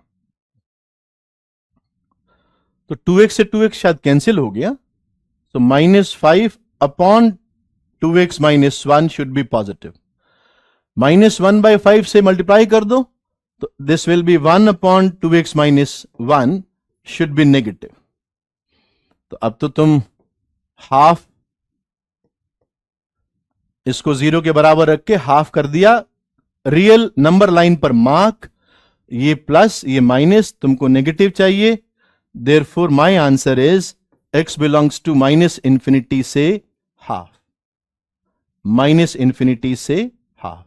तो 2x से 2x शायद कैंसिल हो गया, तो minus 5 upon 2x minus 1 should be positive. Minus 1 by 5 से मल्टीप्लाई कर दो तो this will B 1 upon 2x minus 1 should be negative. तो अब तो तुम हाफ इसको 0 के बराबर रख के हाफ कर दिया, रियल नंबर लाइन पर मार्क, ये प्लस ये माइनस, तुमको नेगेटिव चाहिए। Therefore my answer is x belongs to minus infinity से हाफ, माइनस इंफिनिटी से हाफ।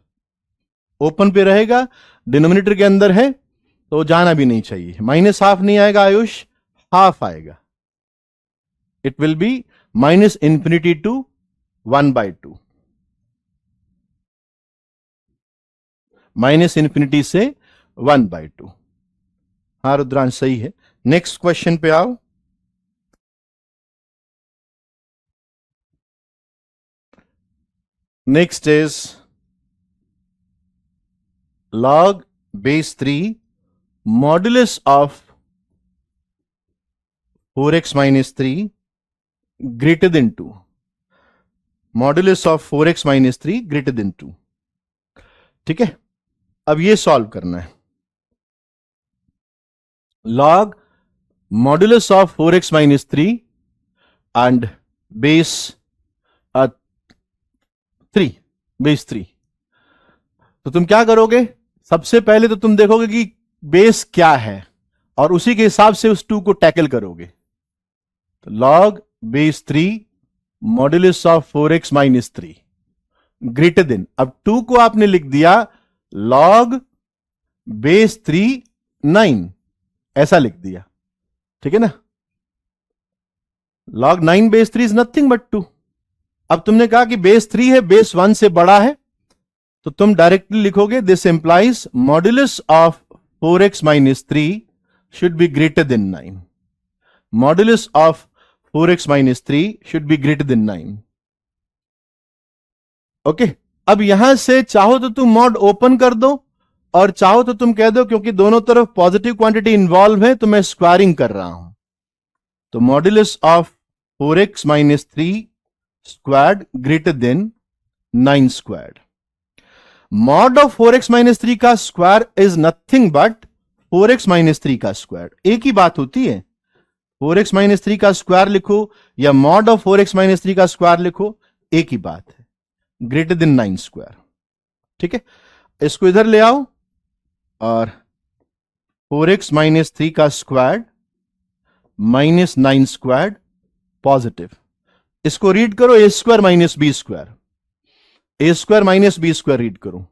ओपन पे रहेगा, डिनोमिनेटर के अंदर है तो जाना भी नहीं चाहिए। माइनस हाफ नहीं आएगा आयुष, हाफ आएगा। It will be minus infinity to 1/2। Minus infinity से 1/2। हाँ रुद्रांश सही है। नेक्स्ट क्वेश्चन पे आओ। Next is log base 3 modulus of 4x minus 3 greater than 2। Modulus of 4x minus 3 greater than 2। ठीक है, अब ये सॉल्व करना है। log modulus of 4x minus 3 and base 3। तो तुम क्या करोगे? सबसे पहले तो तुम देखोगे कि बेस क्या है और उसी के हिसाब से उस 2 को टैकल करोगे। तो log base 3 modulus of 4x minus 3 greater than, अब 2 को आपने लिख दिया log बेस 3 9, ऐसा लिख दिया। ठीक है ना, log 9 base 3 is nothing but 2। अब तुमने कहा कि बेस 3 है, बेस 1 से बड़ा है, तो तुम डायरेक्टली लिखोगे this implies modulus of 4x minus 3 should be greater than 9। Modulus of 4x minus 3 should be greater than 9। Okay, अब यहां से चाहो तो तुम मॉड ओपन कर दो और चाहो तो तुम कह दो क्योंकि दोनों तरफ पॉजिटिव क्वांटिटी इंवॉल्व है तो मैं स्क्वायरिंग कर रहा हूं। तो modulus of 4x minus 3 squared greater than 9 squared. Mod of 4x minus 3 का square is nothing but 4x minus 3 का स्क्वायर। एक ही बात होती है, 4x माइनस 3 का स्क्वायर लिखो या मॉड ऑफ 4x माइनस 3 का स्क्वायर लिखो, एक ही बात है, ग्रेटर देन 9 स्क्वायर। ठीक है, इसको इधर ले आओ और 4x माइनस 3 का स्क्वायर माइनस 9 स्क्वायर पॉजिटिव। इसको रीड करो a square minus b square, a square minus b square read करो।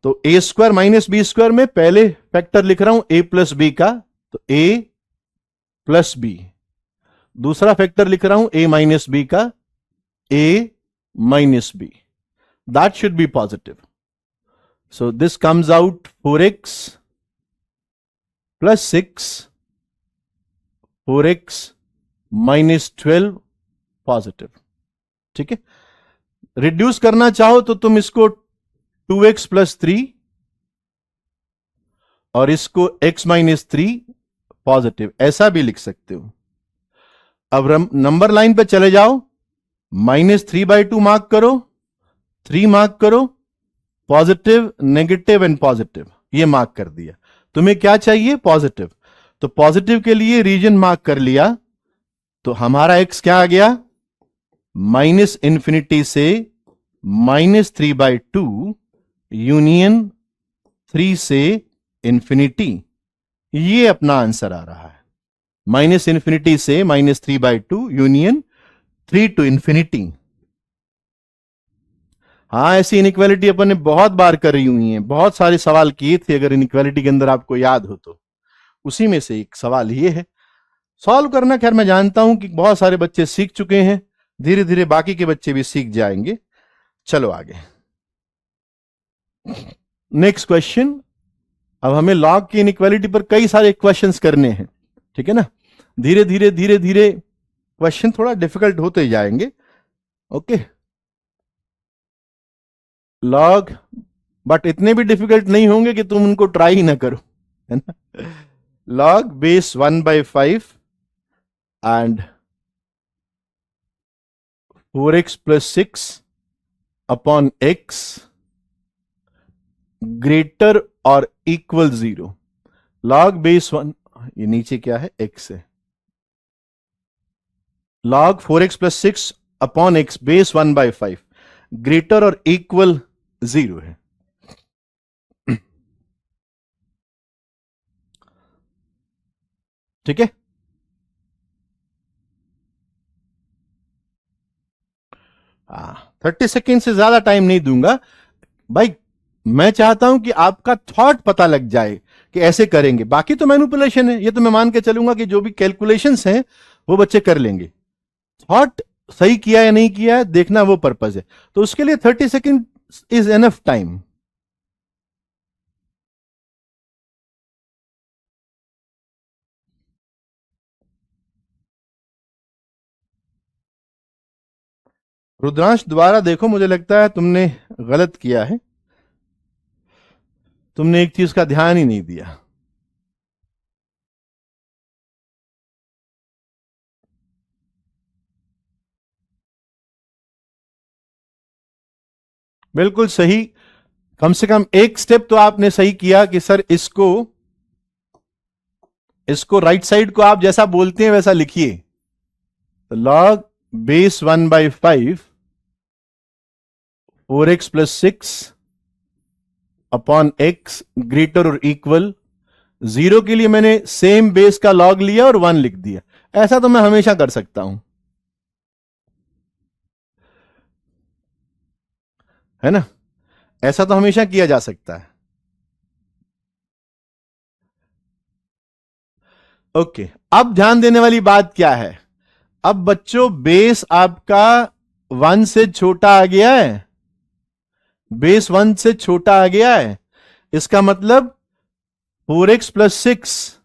तो a square minus b square में पहले फैक्टर लिख रहा हूं ए प्लस बी का, तो ए प्लस बी। दूसरा फैक्टर लिख रहा हूं ए माइनस बी का, a minus b. That should be positive. So this comes out 4x plus 6 4x minus 12 positive. ठीक है, रिड्यूस करना चाहो तो तुम इसको 2x प्लस 3 और इसको x माइनस 3 पॉजिटिव, ऐसा भी लिख सकते हो। अब नंबर लाइन पे चले जाओ, -3/2 मार्क करो, 3 मार्क करो, पॉजिटिव नेगेटिव एंड पॉजिटिव, ये मार्क कर दिया। तुम्हें क्या चाहिए? पॉजिटिव। तो पॉजिटिव के लिए रीजन मार्क कर लिया, तो हमारा x क्या आ गया? माइनस इंफिनिटी से -3/2 यूनियन 3 से इंफिनिटी, ये अपना आंसर आ रहा है। माइनस इंफिनिटी से -3/2 यूनियन 3 टू इंफिनिटी। हाँ, ऐसी इनइक्वालिटी अपन ने बहुत बार करी हुई है, बहुत सारे सवाल किए थे, अगर इनइक्वालिटी के अंदर आपको याद हो तो। उसी में से एक सवाल ये है सॉल्व करना। खैर मैं जानता हूं कि बहुत सारे बच्चे सीख चुके हैं, धीरे धीरे बाकी के बच्चे भी सीख जाएंगे। चलो आगे, नेक्स्ट क्वेश्चन। अब हमें लॉग की इनइक्वालिटी पर कई सारे क्वेश्चंस करने हैं। ठीक है ना, धीरे धीरे क्वेश्चन थोड़ा डिफिकल्ट होते जाएंगे। ओके, लॉग, बट इतने भी डिफिकल्ट नहीं होंगे कि तुम उनको ट्राई ही ना करो, है ना। log base 1/5 and 4x plus 6 upon x greater or equal 0। log base 1, ये नीचे क्या है? x है। log 4x plus 6 upon x base 1/5 greater और इक्वल 0 है। ठीक है, हाँ, 30 सेकेंड से ज्यादा टाइम नहीं दूंगा भाई। मैं चाहता हूं कि आपका थॉट पता लग जाए कि ऐसे करेंगे। बाकी तो मैनिपुलेशन है, ये तो मैं मान के चलूंगा कि जो भी कैलकुलेशंस हैं वो बच्चे कर लेंगे। थॉट सही किया या नहीं किया है देखना, वो पर्पज है। तो उसके लिए 30 second is enough time. Rudransh दोबारा देखो, मुझे लगता है तुमने गलत किया है, तुमने एक चीज का ध्यान ही नहीं दिया। बिल्कुल सही, कम से कम एक स्टेप तो आपने सही किया कि सर इसको राइट साइड को आप जैसा बोलते हैं वैसा लिखिए। तो log base 1/5 4x + 6 upon x greater और इक्वल, 0 के लिए मैंने सेम बेस का लॉग लिया और 1 लिख दिया। ऐसा तो मैं हमेशा कर सकता हूं, है ना, ऐसा तो हमेशा किया जा सकता है। ओके, अब ध्यान देने वाली बात क्या है, अब बच्चों बेस आपका 1 से छोटा आ गया है, बेस 1 से छोटा आ गया है, इसका मतलब 4x + 6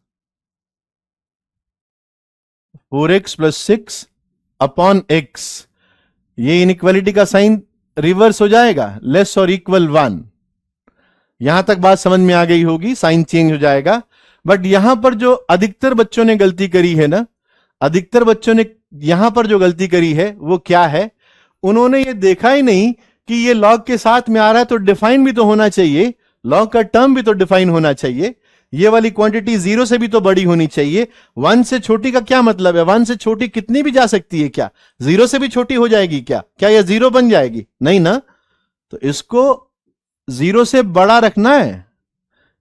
4x + 6 अपॉन x, ये इनइक्वालिटी का साइन रिवर्स हो जाएगा, लेस और इक्वल 1। यहां तक बात समझ में आ गई होगी, साइन चेंज हो जाएगा। बट यहां पर जो अधिकतर बच्चों ने गलती करी है ना, अधिकतर बच्चों ने यहां पर जो गलती करी है वो क्या है, उन्होंने ये देखा ही नहीं कि ये लॉग के साथ में आ रहा है तो डिफाइन भी तो होना चाहिए, लॉग का टर्म भी तो डिफाइन होना चाहिए, ये वाली क्वांटिटी 0 से भी तो बड़ी होनी चाहिए। 1 से छोटी का क्या मतलब है, 1 से छोटी कितनी भी जा सकती है क्या, 0 से भी छोटी हो जाएगी क्या, क्या यह 0 बन जाएगी, नहीं ना। तो इसको 0 से बड़ा रखना है,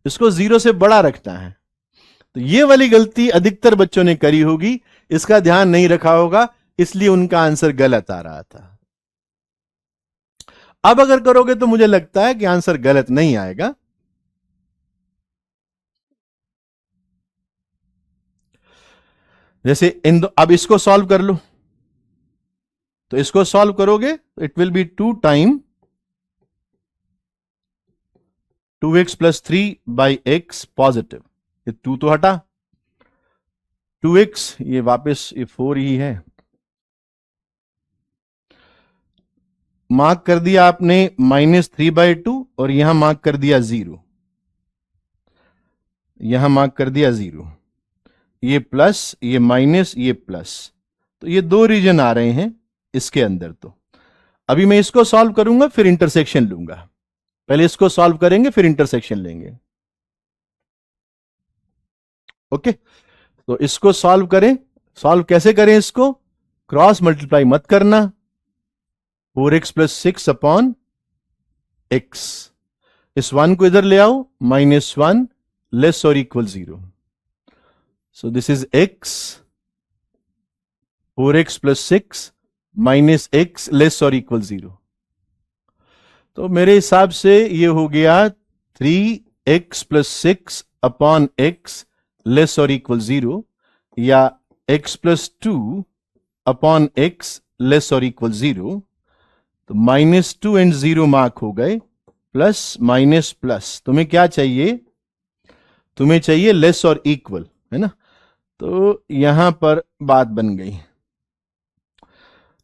इसको 0 से बड़ा रखना है। तो ये वाली गलती अधिकतर बच्चों ने करी होगी, इसका ध्यान नहीं रखा होगा, इसलिए उनका आंसर गलत आ रहा था। अब अगर करोगे तो मुझे लगता है कि आंसर गलत नहीं आएगा। जैसे अब इसको सॉल्व कर लो, तो इसको सॉल्व करोगे तो it will B 2 time 2x + 3/x positive, ये 2 तो हटा, 2x ये वापस ये 4 ही है, मार्क कर दिया आपने -3/2 और यहां मार्क कर दिया 0, यहां मार्क कर दिया 0, ये प्लस ये माइनस ये प्लस, तो ये 2 रीजन आ रहे हैं इसके अंदर। तो अभी मैं इसको सॉल्व करूंगा फिर इंटरसेक्शन लूंगा, पहले इसको सॉल्व करेंगे फिर इंटरसेक्शन लेंगे। ओके, तो इसको सॉल्व करें, सॉल्व कैसे करें, इसको क्रॉस मल्टीप्लाई मत करना, 4x + 6 अपॉन x, इस 1 को इधर ले आओ, -1 लेस और equal 0, so this is x, 4x + 6 -x less और इक्वल 0। तो मेरे हिसाब से ये हो गया 3x + 6 अपॉन x लेस और इक्वल 0, या x + 2 अपॉन x लेस और इक्वल 0। तो -2 एंड 0 मार्क हो गए, प्लस माइनस प्लस, तुम्हें क्या चाहिए, तुम्हें चाहिए लेस और इक्वल, है ना। तो यहां पर बात बन गई,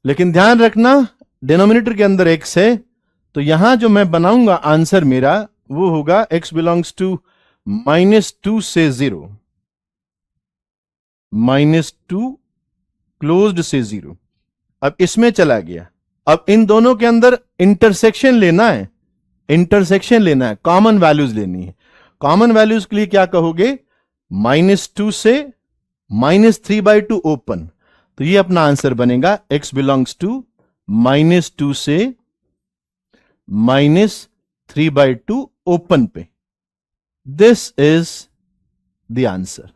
लेकिन ध्यान रखना डिनोमिनेटर के अंदर x है, तो यहां जो मैं बनाऊंगा आंसर मेरा वो होगा x बिलोंग्स टू -2 से 0, -2 क्लोज्ड से 0। अब इसमें चला गया, अब इन दोनों के अंदर इंटरसेक्शन लेना है, इंटरसेक्शन लेना है, कॉमन वैल्यूज लेनी है। कॉमन वैल्यूज के लिए क्या कहोगे, -2 से -3/2 ओपन, तो ये अपना आंसर बनेगा x बिलोंग्स टू -2 से -3/2 ओपन पे, दिस इज द आंसर।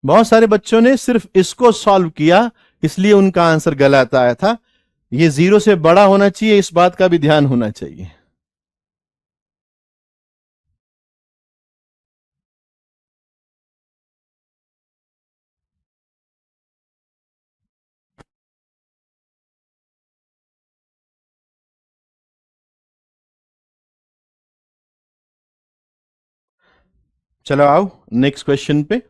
बहुत सारे बच्चों ने सिर्फ इसको सॉल्व किया, इसलिए उनका आंसर गलत आया था। ये 0 से बड़ा होना चाहिए, इस बात का भी ध्यान होना चाहिए। चलो आओ नेक्स्ट क्वेश्चन पे।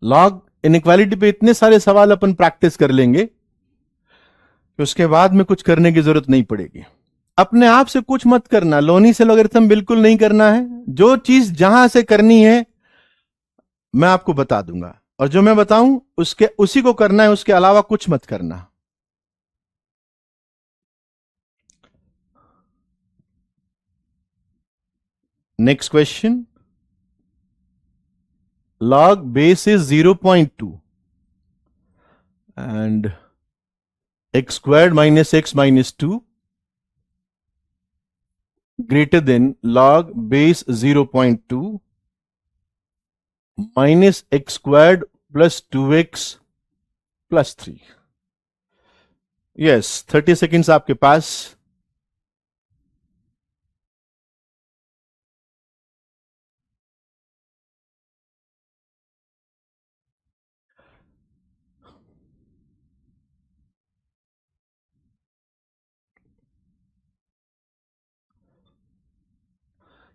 लॉग इनइक्वालिटी पे इतने सारे सवाल अपन प्रैक्टिस कर लेंगे कि उसके बाद में कुछ करने की जरूरत नहीं पड़ेगी। अपने आप से कुछ मत करना, लोनी से लॉगरिथम बिल्कुल नहीं करना है। जो चीज जहां से करनी है मैं आपको बता दूंगा, और जो मैं बताऊं उसके उसी को करना है, उसके अलावा कुछ मत करना। Next question, log base is 0.2 and x squared minus x minus 2 greater than log base 0.2 minus x squared plus 2x plus 3. Yes, 30 seconds आपके पास।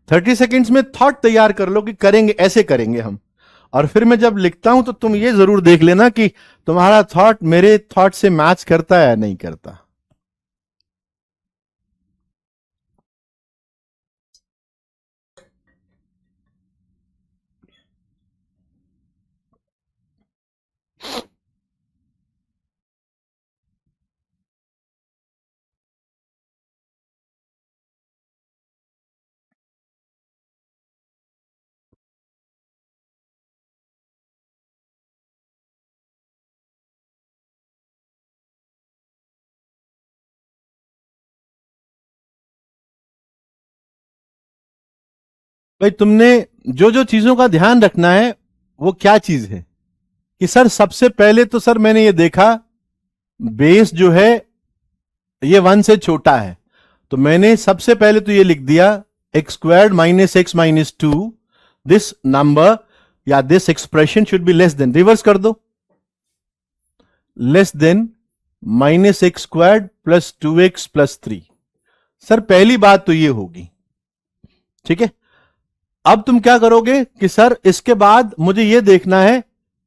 थर्टी सेकेंड्स में थॉट तैयार कर लो कि करेंगे, ऐसे करेंगे हम। और फिर मैं जब लिखता हूं तो तुम ये जरूर देख लेना कि तुम्हारा थॉट मेरे थॉट से मैच करता है या नहीं करता। भाई तुमने जो जो चीजों का ध्यान रखना है वो क्या चीज है कि सर सबसे पहले तो सर मैंने ये देखा बेस जो है ये 1 से छोटा है, तो मैंने सबसे पहले तो ये लिख दिया x squared minus x minus 2, this number या this expression should be less than, reverse कर दो, less than minus x squared plus 2x plus 3। Sir पहली बात तो ये होगी, ठीक है। अब तुम क्या करोगे कि सर इसके बाद मुझे यह देखना है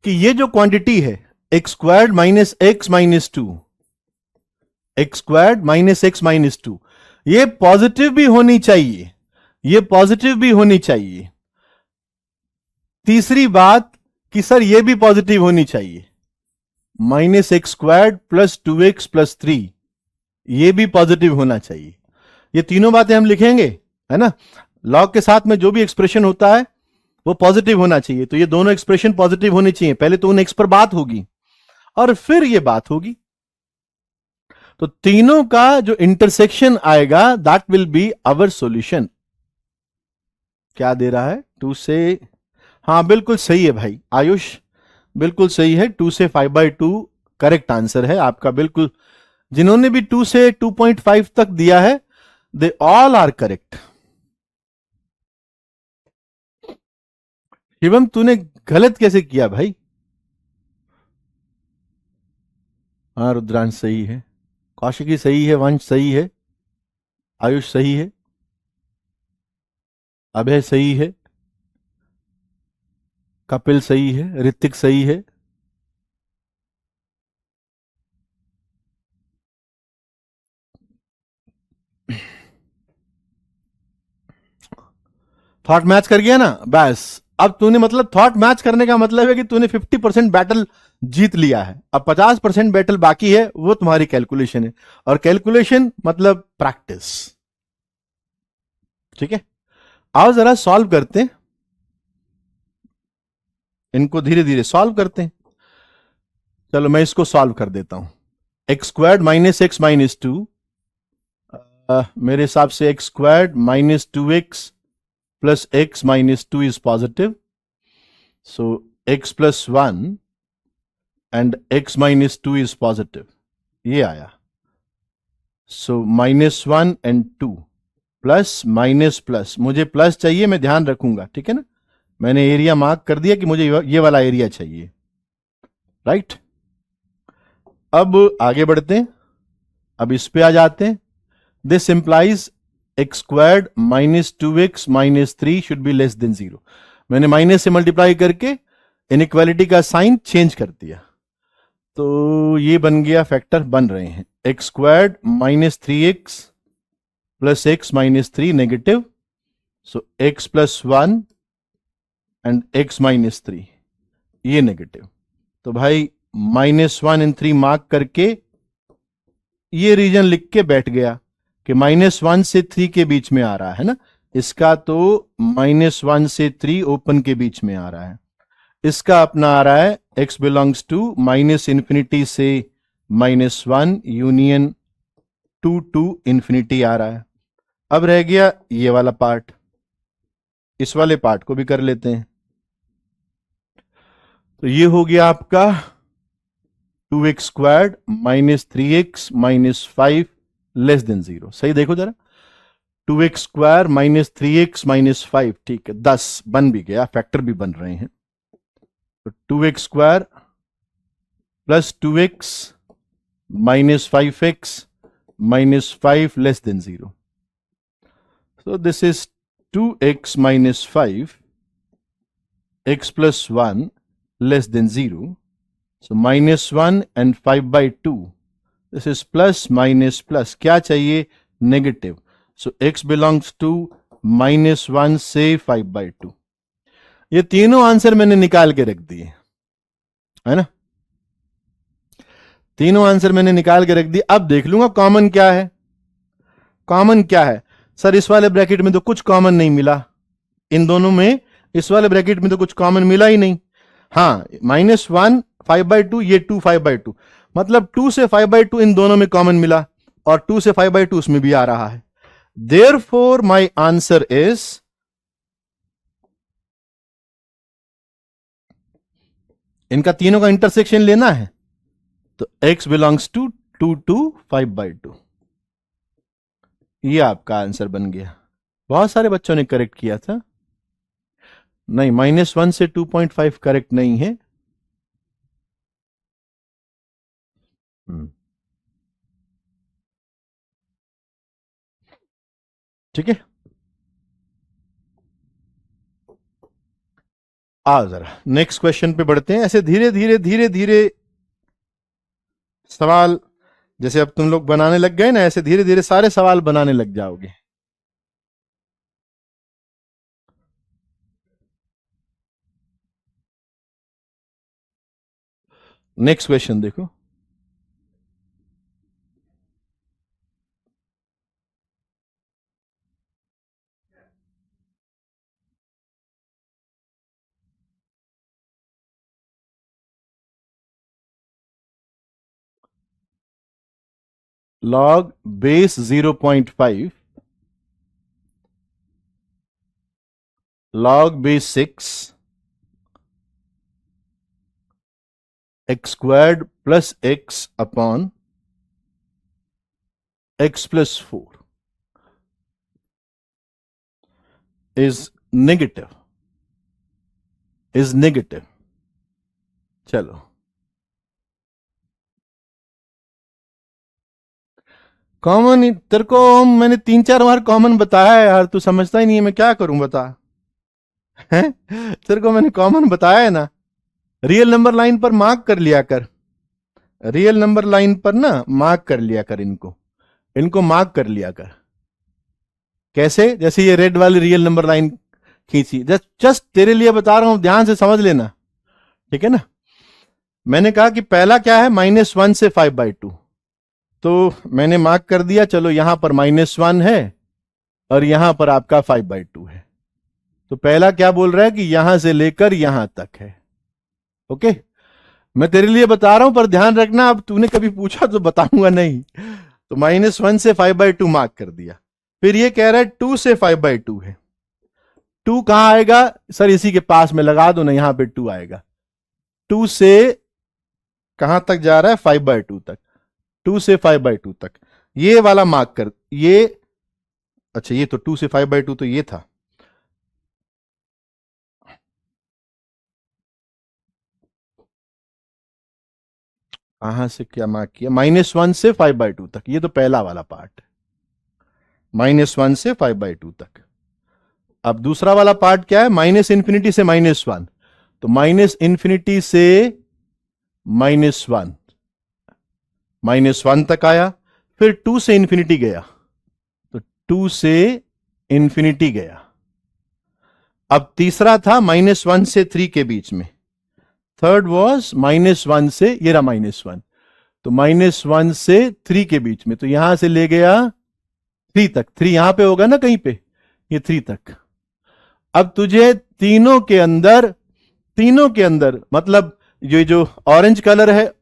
कि ये जो क्वांटिटी है x squared minus x minus 2, x squared minus x minus 2, ये पॉजिटिव भी होनी चाहिए, ये पॉजिटिव भी होनी चाहिए। तीसरी बात कि सर ये भी पॉजिटिव होनी चाहिए, minus x squared plus 2x plus 3, ये भी पॉजिटिव होना चाहिए। ये तीनों बातें हम लिखेंगे, है ना। लॉग के साथ में जो भी एक्सप्रेशन होता है वो पॉजिटिव होना चाहिए, तो ये दोनों एक्सप्रेशन पॉजिटिव होनी चाहिए। पहले तो उन एक्स पर बात होगी और फिर ये बात होगी, तो तीनों का जो इंटरसेक्शन आएगा that will be our solution. क्या दे रहा है 2 से, हाँ बिल्कुल सही है भाई आयुष, बिल्कुल सही है, 2 से 5/2 करेक्ट आंसर है आपका, बिल्कुल। जिन्होंने भी 2 से 2.5 तक दिया है they all are correct. Shivam तूने गलत कैसे किया भाई? हाँ रुद्रांश सही है, कौशिकी सही है, वंश सही है, आयुष सही है, अभय सही है, कपिल सही है, ऋतिक सही है। थॉट मैच कर गया ना, बस अब तूने, मतलब थॉट मैच करने का मतलब है कि तूने 50% बैटल जीत लिया है, अब 50% बैटल बाकी है, वो तुम्हारी कैलकुलेशन है, और कैलकुलेशन मतलब प्रैक्टिस, ठीक है। आओ जरा सॉल्व करते हैं, इनको धीरे धीरे सॉल्व करते हैं। चलो मैं इसको सॉल्व कर देता हूं। X squared minus x minus 2, मेरे हिसाब से x squared minus 2x plus x minus 2 is positive, so x plus 1 and x minus 2 is positive, ये आया। So minus 1 and 2 plus minus plus, मुझे प्लस चाहिए, मैं ध्यान रखूंगा, ठीक है ना। मैंने एरिया मार्क कर दिया कि मुझे ये वाला एरिया चाहिए, राइट। अब आगे बढ़ते हैं, अब इस पे आ जाते हैं। This implies x squared minus 2x minus 3 should be less then 0। मैंने माइनस से मल्टीप्लाई करके इनइक्वालिटी का साइन चेंज कर दिया, तो ये बन गया, फैक्टर बन रहे हैं, x squared minus 3x plus x minus 3 negative, so x plus 1 and x minus 3 ये नेगेटिव। तो भाई -1 and 3 मार्क करके ये रीजन लिख के बैठ गया कि -1 से 3 के बीच में आ रहा है ना, इसका तो -1 से 3 ओपन के बीच में आ रहा है, इसका अपना आ रहा है x बिलोंग्स टू -∞ से -1 यूनियन 2 टू इंफिनिटी आ रहा है। अब रह गया ये वाला पार्ट, इस वाले पार्ट को भी कर लेते हैं। तो ये हो गया आपका 2x squared minus 3x minus 5 less than 0। सही देखो जरा, 2x square minus 3x minus 5, ठीक है, 10 बन भी गया, फैक्टर भी बन रहे हैं। तो 2x square plus 2x minus 5x minus 5 less than 0। So this is 2x minus 5 x plus 1 less than 0. So minus 1 and 5 by 2. This is plus minus plus. क्या चाहिए? Negative. So x belongs to -1 से 5 by 2. ये तीनों answer मैंने निकाल के रख दिए, है ना, तीनों आंसर मैंने निकाल के रख दिए। अब देख लूंगा कॉमन क्या है। कॉमन क्या है सर? इस वाले ब्रैकेट में तो कुछ कॉमन नहीं मिला, इन दोनों में इस वाले ब्रैकेट में तो कुछ कॉमन मिला ही नहीं। हाँ, -1 5 by 2, ये 2 5 by 2, मतलब 2 से 5 by 2 इन दोनों में कॉमन मिला, और 2 से 5 by 2 उसमें भी आ रहा है। देयरफॉर माय आंसर इज, इनका तीनों का इंटरसेक्शन लेना है, तो x belongs to 2 to 5 by 2। ये आपका आंसर बन गया। बहुत सारे बच्चों ने करेक्ट किया था। नहीं, -1 से 2.5 करेक्ट नहीं है। ठीक है, आओ जरा नेक्स्ट क्वेश्चन पे बढ़ते हैं। ऐसे धीरे धीरे धीरे धीरे सवाल, जैसे अब तुम लोग बनाने लग गए ना, ऐसे धीरे धीरे सारे सवाल बनाने लग जाओगे। नेक्स्ट क्वेश्चन देखो, log base 0.5 log base 6 x squared plus x upon x plus 4 is negative, is negative। चलो, कॉमन तेरे को मैंने 3-4 बार कॉमन बताया है यार, तू समझता ही नहीं है, मैं क्या करूं बता। है, तेरे को मैंने कॉमन बताया है ना। रियल नंबर लाइन पर मार्क कर लिया कर, रियल नंबर लाइन पर ना मार्क कर लिया कर, इनको इनको मार्क कर लिया कर। कैसे? जैसे ये रेड वाली रियल नंबर लाइन खींची, जस्ट तेरे लिए बता रहा हूं, ध्यान से समझ लेना, ठीक है ना। मैंने कहा कि पहला क्या है, -1 से 5 by 2, तो मैंने मार्क कर दिया। चलो, यहां पर -1 है और यहां पर आपका 5 by 2 है। तो पहला क्या बोल रहा है कि यहां से लेकर यहां तक है। ओके, मैं तेरे लिए बता रहा हूं, पर ध्यान रखना, अब तूने कभी पूछा तो बताऊंगा नहीं। तो -1 से 5 by 2 मार्क कर दिया। फिर ये कह रहा है 2 से 5 by 2 है। 2 कहां आएगा सर? इसी के पास में लगा दो ना, यहां पे 2 आएगा। 2 से कहां तक जा रहा है? 5 by 2 तक। 2 से 5 by 2 तक ये वाला मार्क कर, ये अच्छा, ये तो 2 से 5 by 2 तो ये था। कहां से क्या मार्क किया? -1 से 5 by 2 तक, ये तो पहला वाला पार्ट। -1 से 5/2 तक। अब दूसरा वाला पार्ट क्या है, -∞ से -1, तो -∞ से -1, -1 तक आया, फिर 2 से इंफिनिटी गया, तो 2 से इंफिनिटी गया। अब तीसरा था -1 से 3 के बीच में, थर्ड वॉज -1 से, ये रहा -1, तो -1 से 3 के बीच में, तो यहां से ले गया 3 तक, 3 यहां पे होगा ना कहीं पे, ये 3 तक। अब तुझे तीनों के अंदर मतलब ये जो ऑरेंज कलर है,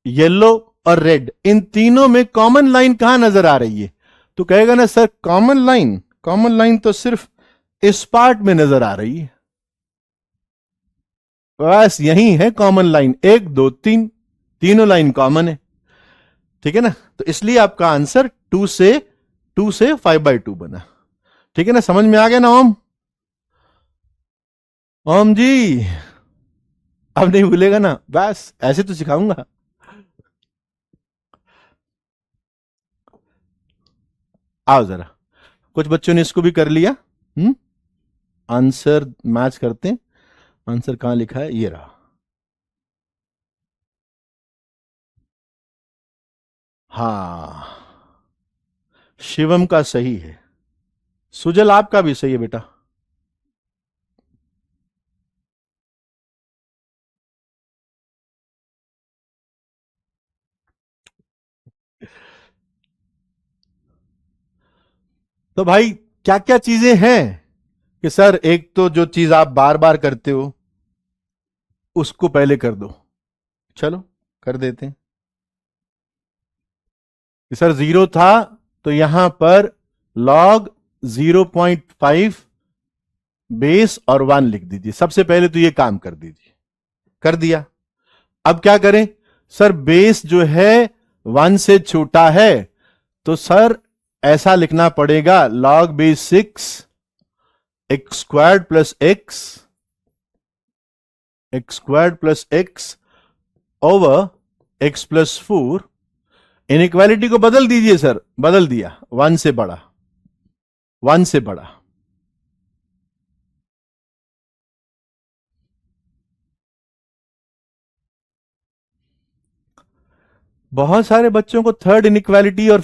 येलो और रेड, इन तीनों में कॉमन लाइन कहां नजर आ रही है, तो कहेगा ना सर कॉमन लाइन तो सिर्फ इस पार्ट में नजर आ रही है, बस यही है कॉमन लाइन, 1 2 3, तीनों लाइन कॉमन है, ठीक है ना। तो इसलिए आपका आंसर 2 से 5/2 बना, ठीक है ना। समझ में आ गया ना ओम जी, अब नहीं भूलेगा ना, बस ऐसे तो सिखाऊंगा। आओ जरा, कुछ बच्चों ने इसको भी कर लिया। आंसर मैच करते हैं, आंसर कहां लिखा है, ये रहा। हाँ, शिवम का सही है, सुजल आपका भी सही है बेटा। तो भाई क्या क्या चीजें हैं कि सर एक तो जो चीज आप बार बार करते हो उसको पहले कर दो, चलो कर देते हैं कि सर 0 था तो यहां पर log 0.5 बेस और 1 लिख दीजिए, सबसे पहले तो ये काम कर दीजिए, कर दिया। अब क्या करें, सर बेस जो है 1 से छोटा है, तो सर ऐसा लिखना पड़ेगा log base 6 x squared plus x over x plus 4। Inequality को बदल दीजिए सर, बदल दिया, 1 से बड़ा, 1 से बड़ा। बहुत सारे बच्चों को थर्ड इनइक्वालिटी और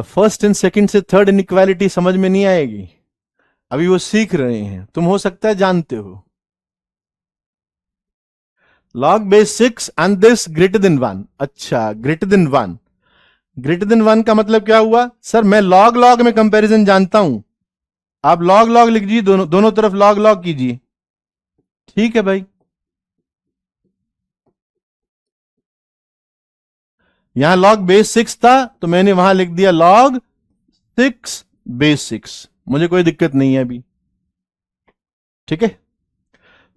फर्स्ट एंड सेकंड से थर्ड इनइक्वालिटी समझ में नहीं आएगी, अभी वो सीख रहे हैं, तुम हो सकता है जानते हो। log base 6 and this greater than 1, अच्छा ग्रेटर देन 1, ग्रेटर देन 1 का मतलब क्या हुआ, सर मैं log में कंपैरिजन जानता हूं, आप log लिख दीजिए, दोनों तरफ log कीजिए, ठीक है भाई। यहां log बेस 6 था तो मैंने वहां लिख दिया log 6 बेस 6, मुझे कोई दिक्कत नहीं है अभी, ठीक है।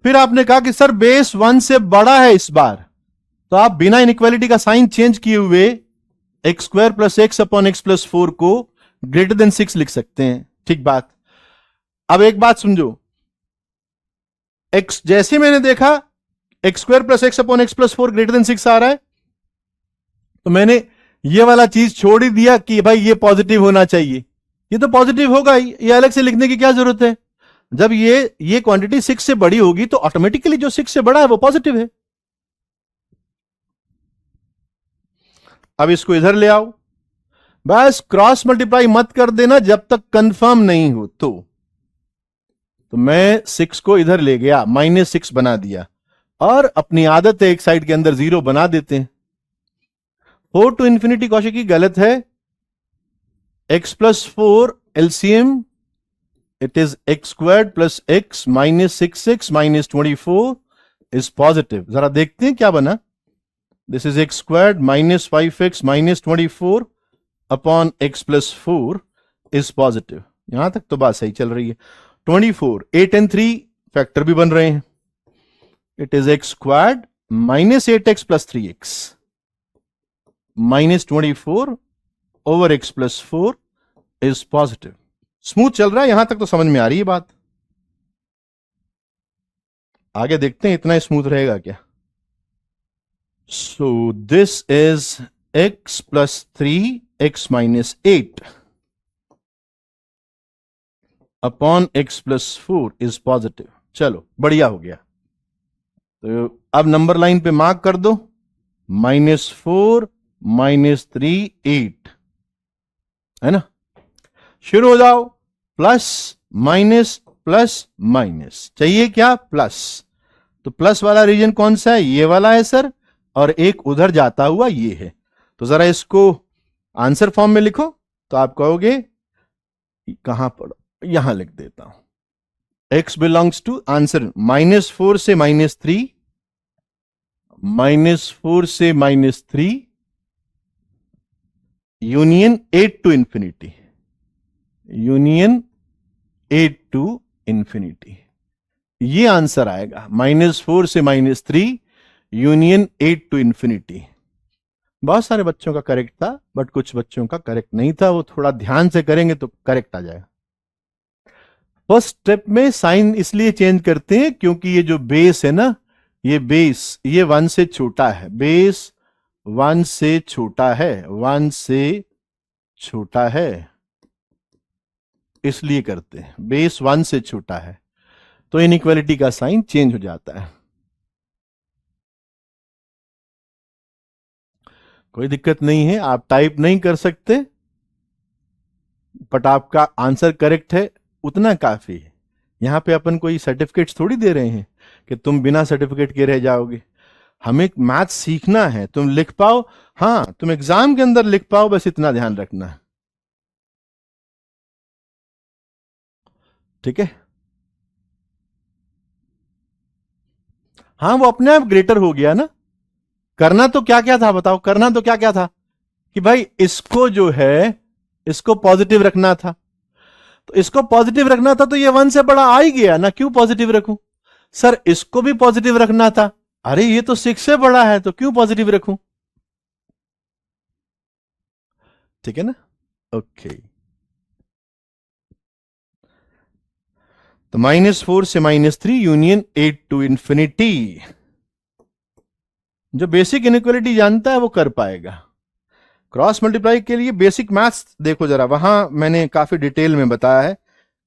फिर आपने कहा कि सर बेस 1 से बड़ा है इस बार, तो आप बिना इनइक्वालिटी का साइन चेंज किए हुए x square plus x upon x plus 4 को ग्रेटर देन 6 लिख सकते हैं, ठीक बात। अब एक बात समझो, एक्स जैसे मैंने देखा x square plus x upon x plus 4 greater than 6 आ रहा है, तो मैंने ये वाला चीज छोड़ ही दिया कि भाई ये पॉजिटिव होना चाहिए, ये तो पॉजिटिव होगा ही, ये अलग से लिखने की क्या जरूरत है। जब ये क्वांटिटी 6 से बड़ी होगी तो ऑटोमेटिकली जो 6 से बड़ा है वो पॉजिटिव है। अब इसको इधर ले आओ, बस क्रॉस मल्टीप्लाई मत कर देना जब तक कंफर्म नहीं हो तो मैं 6 को इधर ले गया, -6 बना दिया, और अपनी आदत है एक साइड के अंदर 0 बना देते हैं। 4 टू इंफिनिटी कौशिकी गलत है, x plus 4 LCM it is x squared plus x minus 6x minus 24 is positive। जरा देखते हैं क्या बना, this is x squared minus 5x minus 24 upon x plus 4 is positive। यहां तक तो बात सही चल रही है। 24 8 and 3 फैक्टर भी बन रहे हैं, it is x squared minus 8x plus 3x minus 24 over x plus 4 is positive। Smooth चल रहा है, यहां तक तो समझ में आ रही है बात, आगे देखते हैं इतना स्मूथ रहेगा क्या। सो this is x plus 3 x minus 8 upon x plus 4 is positive. चलो बढ़िया हो गया। तो अब नंबर लाइन पे मार्क कर दो, -4 -3 8, है ना। शुरू हो जाओ, प्लस माइनस प्लस माइनस, चाहिए क्या प्लस। तो प्लस वाला रीजन कौन सा है, ये वाला है सर, और एक उधर जाता हुआ ये है। तो जरा इसको आंसर फॉर्म में लिखो। तो आप कहोगे कहां पर, यहां लिख देता हूं, x बिलोंग्स टू आंसर -4 से -3, -4 से -3 union 8 to infinity, union 8 to infinity, ये आंसर आएगा। -4 से -3 यूनियन 8 टू इंफिनिटी। बहुत सारे बच्चों का करेक्ट था, बट कुछ बच्चों का करेक्ट नहीं था। वो थोड़ा ध्यान से करेंगे तो करेक्ट आ जाएगा। फर्स्ट स्टेप में साइन इसलिए चेंज करते हैं क्योंकि ये जो बेस है ना, ये बेस ये 1 से छोटा है, बेस 1 से छोटा है, 1 से छोटा है, इसलिए करते हैं। बेस 1 से छोटा है तो इनइक्वालिटी का साइन चेंज हो जाता है। कोई दिक्कत नहीं है, आप टाइप नहीं कर सकते, बट आपका आंसर करेक्ट है उतना काफी है। यहां पे अपन कोई सर्टिफिकेट्स थोड़ी दे रहे हैं कि तुम बिना सर्टिफिकेट के रह जाओगे। हमें मैथ सीखना है, तुम लिख पाओ, हाँ तुम एग्जाम के अंदर लिख पाओ, बस इतना ध्यान रखना है, ठीक है। हाँ वो अपने आप ग्रेटर हो गया ना। करना तो क्या क्या था बताओ, करना तो क्या क्या था कि भाई इसको जो है इसको पॉजिटिव रखना था। तो इसको पॉजिटिव रखना था तो ये 1 से बड़ा आ ही गया ना, क्यों पॉजिटिव रखूं। सर इसको भी पॉजिटिव रखना था, अरे ये तो 6 से बड़ा है तो क्यों पॉजिटिव रखूं, ठीक है ना। ओके, तो -4 से -3 यूनियन 8 टू इंफिनिटी। जो बेसिक इनइक्वालिटी जानता है वो कर पाएगा। क्रॉस मल्टीप्लाई के लिए बेसिक मैथ्स देखो जरा, वहां मैंने काफी डिटेल में बताया है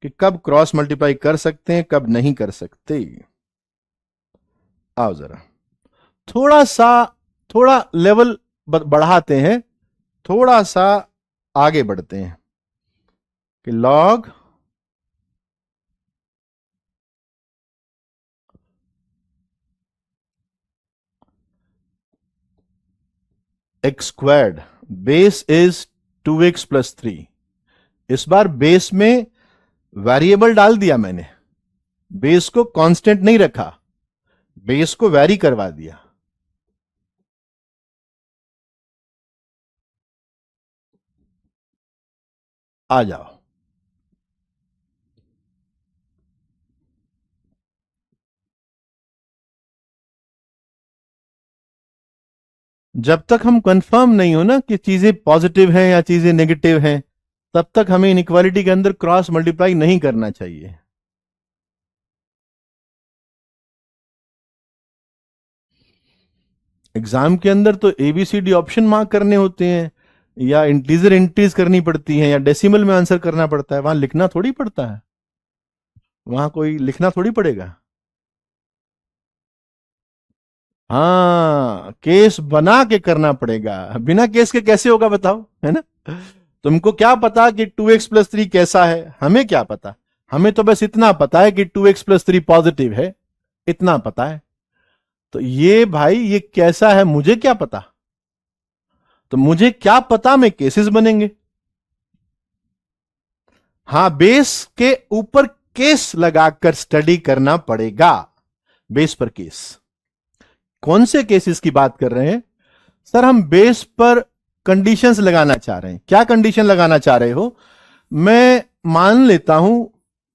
कि कब क्रॉस मल्टीप्लाई कर सकते हैं कब नहीं कर सकते। आओ जरा थोड़ा लेवल बढ़ाते हैं, थोड़ा सा आगे बढ़ते हैं कि log x squared base is 2x plus 3। इस बार बेस में वेरिएबल डाल दिया मैंने, बेस को कांस्टेंट नहीं रखा, बेस को वैरी करवा दिया। आ जाओ, जब तक हम कंफर्म नहीं हो ना कि चीजें पॉजिटिव हैं या चीजें नेगेटिव हैं, तब तक हमें इनइक्वालिटी के अंदर क्रॉस मल्टीप्लाई नहीं करना चाहिए। एग्जाम के अंदर तो एबीसीडी ऑप्शन मार्क करने होते हैं, या इंटीजर एंट्रीज करनी पड़ती हैं, या डेसिमल में आंसर करना पड़ता है, वहां लिखना थोड़ी पड़ता है, वहां कोई लिखना थोड़ी पड़ेगा। हाँ केस बना के करना पड़ेगा, बिना केस के कैसे होगा बताओ, है ना। तुमको क्या पता कि 2x प्लस 3 कैसा है, हमें क्या पता। हमें तो बस इतना पता है कि 2x प्लस 3 पॉजिटिव है, इतना पता है। तो ये भाई ये कैसा है मुझे क्या पता, तो मुझे क्या पता में केसेस बनेंगे। हां बेस के ऊपर केस लगाकर स्टडी करना पड़ेगा, बेस पर केस। कौन से केसेस की बात कर रहे हैं सर, हम बेस पर कंडीशंस लगाना चाह रहे हैं। क्या कंडीशन लगाना चाह रहे हो, मैं मान लेता हूं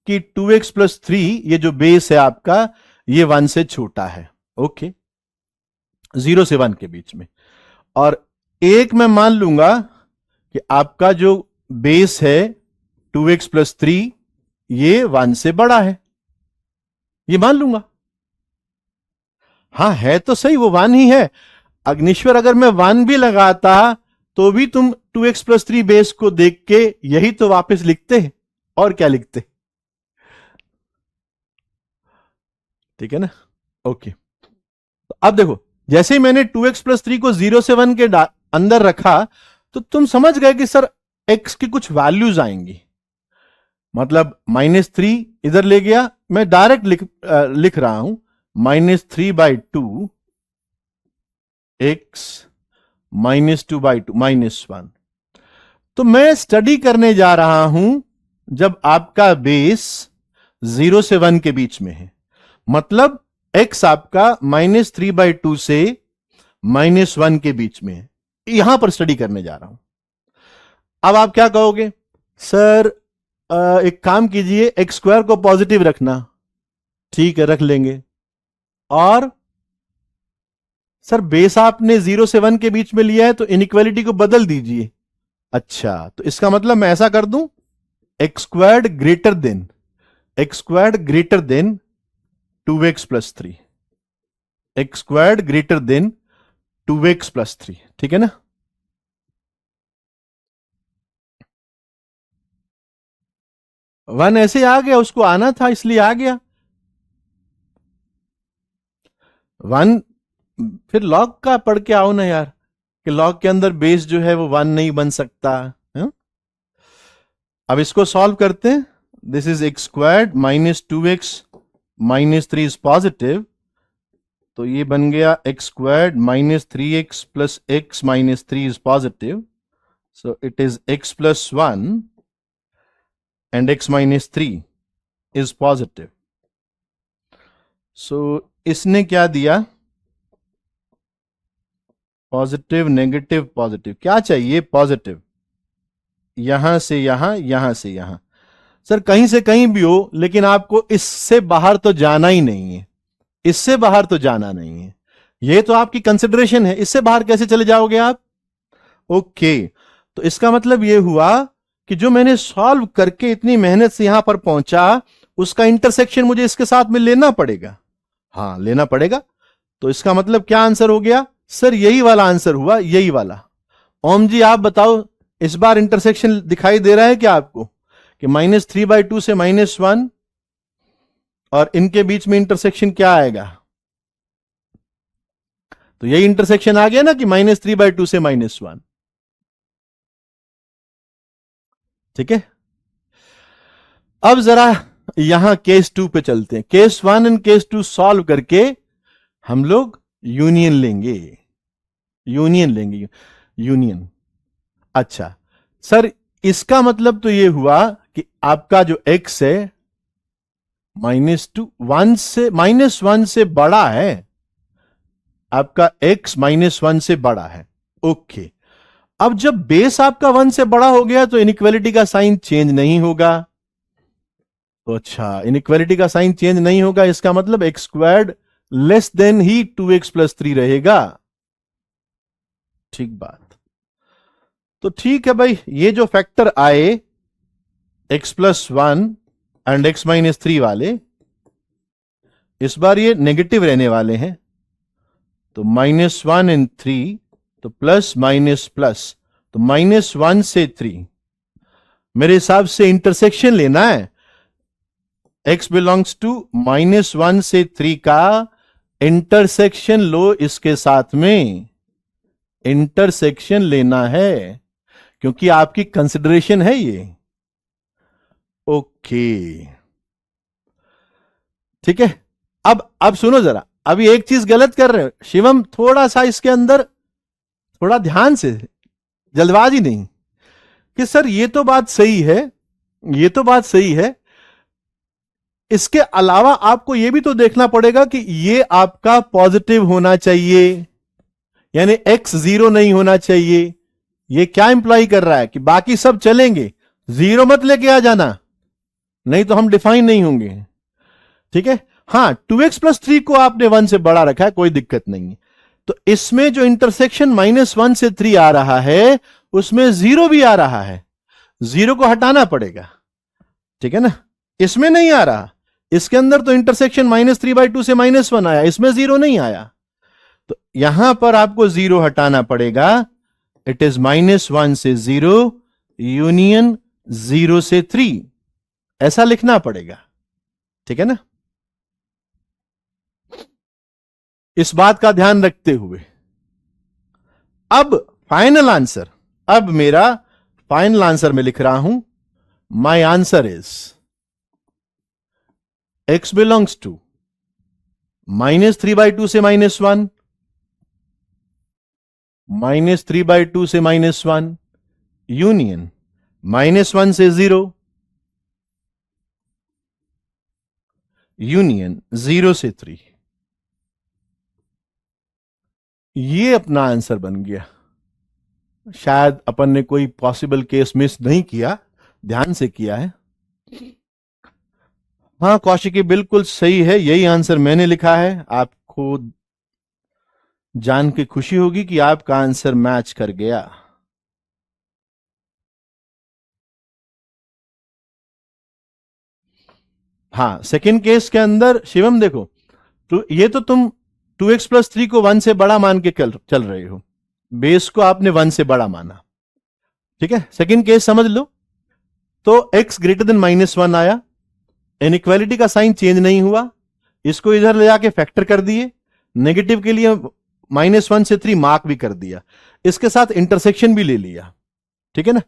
कि 2x प्लस 3 ये जो बेस है आपका ये 1 से छोटा है, ओके, 0 से 1 के बीच में। और एक मैं मान लूंगा कि आपका जो बेस है 2x प्लस 3 ये 1 से बड़ा है, ये मान लूंगा। हाँ है तो सही, वो 1 ही है। अग्निश्वर अगर मैं 1 भी लगाता तो भी तुम 2x+3 बेस को देख के यही तो वापस लिखते हैं, और क्या लिखते? ठीक है ना? ओके, तो अब देखो, जैसे ही मैंने 2x+3 को 0 से 1 के अंदर रखा, तो तुम समझ गए कि सर x की कुछ वैल्यूज आएंगी। मतलब -3 इधर ले गया, मैं डायरेक्ट लिख रहा हूं, -3/2 x -2/2 -1। तो मैं स्टडी करने जा रहा हूं जब आपका बेस 0 से 1 के बीच में है, मतलब x आपका -3/2 से -1 के बीच में है, यहां पर स्टडी करने जा रहा हूं। अब आप क्या कहोगे? सर एक काम कीजिए, x² को पॉजिटिव रखना। ठीक है, रख लेंगे। और सर बेस आपने 0 से 1 के बीच में लिया है, तो इनइक्वालिटी को बदल दीजिए। अच्छा, तो इसका मतलब मैं ऐसा कर दूं, x² greater than 2x+3, x² greater than 2x+3। ठीक है ना? वन ऐसे आ गया, उसको आना था इसलिए आ गया। वन, फिर लॉग का पढ़ के आओ ना यार, कि लॉग के अंदर बेस जो है वो 1 नहीं बन सकता है? अब इसको सॉल्व करते हैं। This is x² -2x -3 is positive, तो ये बन गया x² -3x plus x -3 is positive, so it is x+1 and x -3 is positive. So इसने क्या दिया? Positive, negative, positive. क्या चाहिए? पॉजिटिव। यहां से यहां, यहां से यहां। सर कहीं से कहीं भी हो, लेकिन आपको इससे बाहर तो जाना ही नहीं है, इससे बाहर तो जाना नहीं है। ये तो आपकी कंसिडरेशन है, इससे बाहर कैसे चले जाओगे आप? ओके, तो इसका मतलब ये हुआ कि जो मैंने सॉल्व करके इतनी मेहनत से यहां पर पहुंचा, उसका इंटरसेक्शन मुझे इसके साथ में लेना पड़ेगा। हाँ, लेना पड़ेगा। तो इसका मतलब क्या आंसर हो गया? सर यही वाला आंसर हुआ, यही वाला। ओम जी आप बताओ, इस बार इंटरसेक्शन दिखाई दे रहा है क्या आपको? कि -3/2 से -1, और इनके बीच में इंटरसेक्शन क्या आएगा? तो यही इंटरसेक्शन आ गया ना, कि -3/2 से -1। ठीक है, अब जरा यहां केस 2 पे चलते हैं। केस 1 एंड केस 2 सॉल्व करके हम लोग यूनियन लेंगे, यूनियन। अच्छा सर, इसका मतलब तो ये हुआ कि आपका जो x है -1 से बड़ा है, आपका x -1 से बड़ा है। ओके, अब जब बेस आपका 1 से बड़ा हो गया, तो इनइक्वालिटी का साइन चेंज नहीं होगा। तो अच्छा, इनइक्वालिटी का साइन चेंज नहीं होगा, इसका मतलब x² less then he 2x+3 रहेगा। ठीक बात। तो ठीक है भाई, ये जो फैक्टर आए x+1 एंड x -3 वाले, इस बार ये नेगेटिव रहने वाले हैं। तो -1 एंड 3, तो प्लस माइनस प्लस, तो -1 से 3। मेरे हिसाब से इंटरसेक्शन लेना है, x बिलोंग्स टू -1 से 3 का इंटरसेक्शन लो, इसके साथ में इंटरसेक्शन लेना है, क्योंकि आपकी कंसिडरेशन है ये। ओके ठीक है, अब सुनो जरा, अभी एक चीज गलत कर रहे हो शिवम, थोड़ा सा इसके अंदर थोड़ा ध्यान से, जल्दबाजी नहीं, कि सर ये तो बात सही है, ये तो बात सही है, इसके अलावा आपको यह भी तो देखना पड़ेगा कि ये आपका पॉजिटिव होना चाहिए, यानी x 0 नहीं होना चाहिए। ये क्या इंप्लाई कर रहा है कि बाकी सब चलेंगे, 0 मत लेके आ जाना, नहीं तो हम डिफाइन नहीं होंगे। ठीक है, हां 2x+3 को आपने 1 से बड़ा रखा है, कोई दिक्कत नहीं है। तो इसमें जो इंटरसेक्शन -1 से 3 आ रहा है, उसमें 0 भी आ रहा है, 0 को हटाना पड़ेगा। ठीक है ना, इसमें नहीं आ रहा, इसके अंदर तो इंटरसेक्शन -3/2 से -1 आया, इसमें 0 नहीं आया, तो यहां पर आपको 0 हटाना पड़ेगा, इट इज -1 से 0 यूनियन 0 से 3, ऐसा लिखना पड़ेगा, ठीक है ना। इस बात का ध्यान रखते हुए अब फाइनल आंसर, अब मेरा फाइनल आंसर में लिख रहा हूं, my answer is x belongs to -3/2 से -1, -3/2 से -1, यूनियन -1 से 0, यूनियन 0 से 3। ये अपना आंसर बन गया। शायद अपन ने कोई पॉसिबल केस मिस नहीं किया, ध्यान से किया है। हाँ कौशिकी, बिल्कुल सही है, यही आंसर मैंने लिखा है। आपको जान के खुशी होगी कि आपका आंसर मैच कर गया। हाँ सेकंड केस के अंदर शिवम देखो, तो ये तो तुम 2x + 3 को 1 से बड़ा मान के चल रहे हो, बेस को आपने 1 से बड़ा माना, ठीक है। सेकंड केस समझ लो, तो x ग्रेटर देन -1 आया, इनइक्वालिटी का साइन चेंज नहीं हुआ, इसको इधर ले जाके फैक्टर कर दिए, नेगेटिव के लिए -1 से 3 मार्क भी कर दिया, इसके साथ इंटरसेक्शन भी ले लिया, ठीक है ना।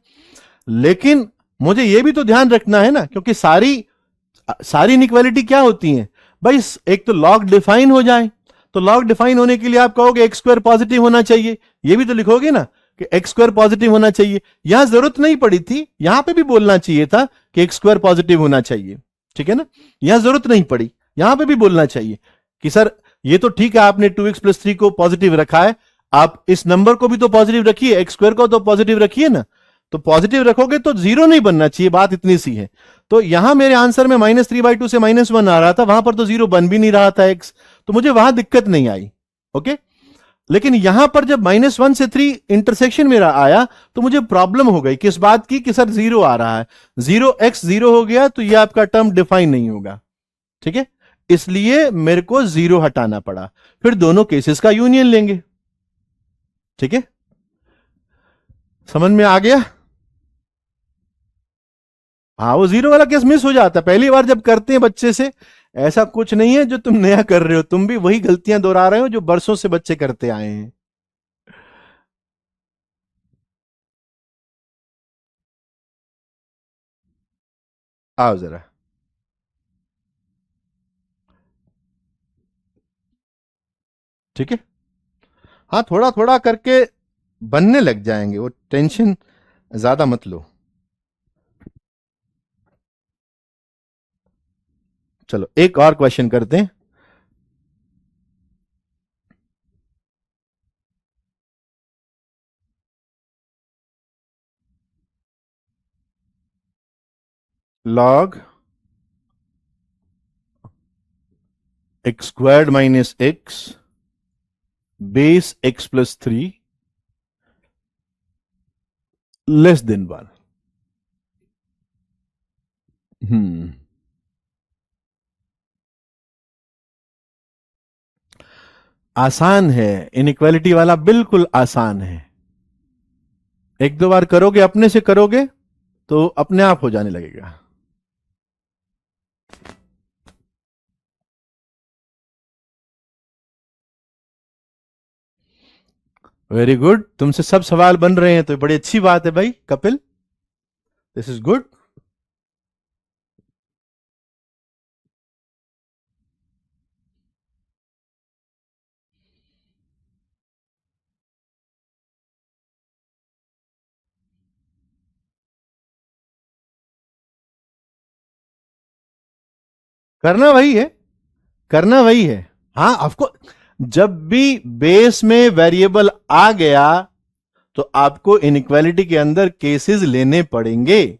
लेकिन मुझे यह भी तो ध्यान रखना है ना, क्योंकि सारी इनइक्वालिटी क्या होती है भाई, एक तो लॉग डिफाइन हो जाए, तो लॉग डिफाइन होने के लिए आप कहोगे x² पॉजिटिव होना चाहिए, ये भी तो लिखोगे ना कि x² पॉजिटिव होना चाहिए। यहां जरूरत नहीं पड़ी थी, यहां पे भी बोलना चाहिए था कि x² पॉजिटिव होना चाहिए, ठीक है ना। यहां जरूरत नहीं पड़ी, यहां पे भी बोलना चाहिए कि सर ये तो ठीक है, आपने 2x + 3 को पॉजिटिव रखा है, आप इस नंबर को भी तो पॉजिटिव रखिए, x² को तो पॉजिटिव रखिए ना, तो पॉजिटिव रखोगे तो 0 नहीं बनना चाहिए, बात इतनी सी है। तो यहां मेरे आंसर में -3/2 से -1 आ रहा था, वहां पर तो 0 बन भी नहीं रहा था x, तो मुझे वहां दिक्कत नहीं आई, ओके। लेकिन यहां पर जब -1 से 3 इंटरसेक्शन मेरा आया, तो मुझे प्रॉब्लम हो गई किस बात की कि सर 0 आ रहा है, 0x 0 हो गया तो यह आपका टर्म डिफाइन नहीं होगा, ठीक है। इसलिए मेरे को 0 हटाना पड़ा, फिर दोनों केसेस का यूनियन लेंगे, ठीक है। समझ में आ गया। हाँ वो 0 वाला केस मिस हो जाता है पहली बार जब करते हैं बच्चे से। ऐसा कुछ नहीं है जो तुम नया कर रहे हो, तुम भी वही गलतियां दोहरा रहे हो जो बरसों से बच्चे करते आए हैं। आओ जरा, ठीक है। हाँ थोड़ा थोड़ा करके बनने लग जाएंगे, वो टेंशन ज्यादा मत लो। चलो एक और क्वेश्चन करते हैं। Log x² - x base x + 3 << 1। आसान है, इनइक्वालिटी वाला बिल्कुल आसान है, एक दो बार करोगे, अपने से करोगे तो अपने आप हो जाने लगेगा। वेरी गुड, तुमसे सब सवाल बन रहे हैं तो बड़ी अच्छी बात है भाई कपिल, दिस इज गुड। करना वही है, करना वही है। हाँ आपको जब भी बेस में वेरिएबल आ गया तो आपको इनइक्वालिटी के अंदर केसेस लेने पड़ेंगे,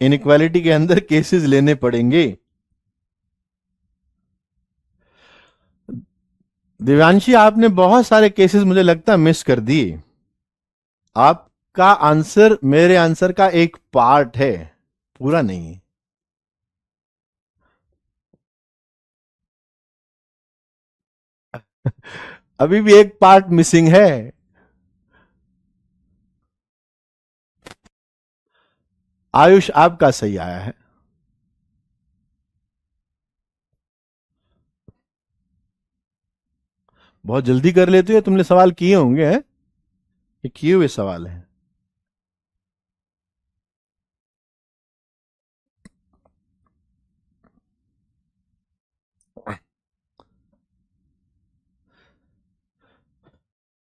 इनइक्वालिटी के अंदर केसेस लेने पड़ेंगे। दिव्यांशी आपने बहुत सारे केसेस मुझे लगता है मिस कर दिए, आपका आंसर मेरे आंसर का एक पार्ट है, पूरा नहीं है। अभी भी एक पार्ट मिसिंग है, आयुष आपका सही आया है। बहुत जल्दी कर लेते हो, तुमने सवाल किए होंगे हैं? ये किए हुए सवाल हैं।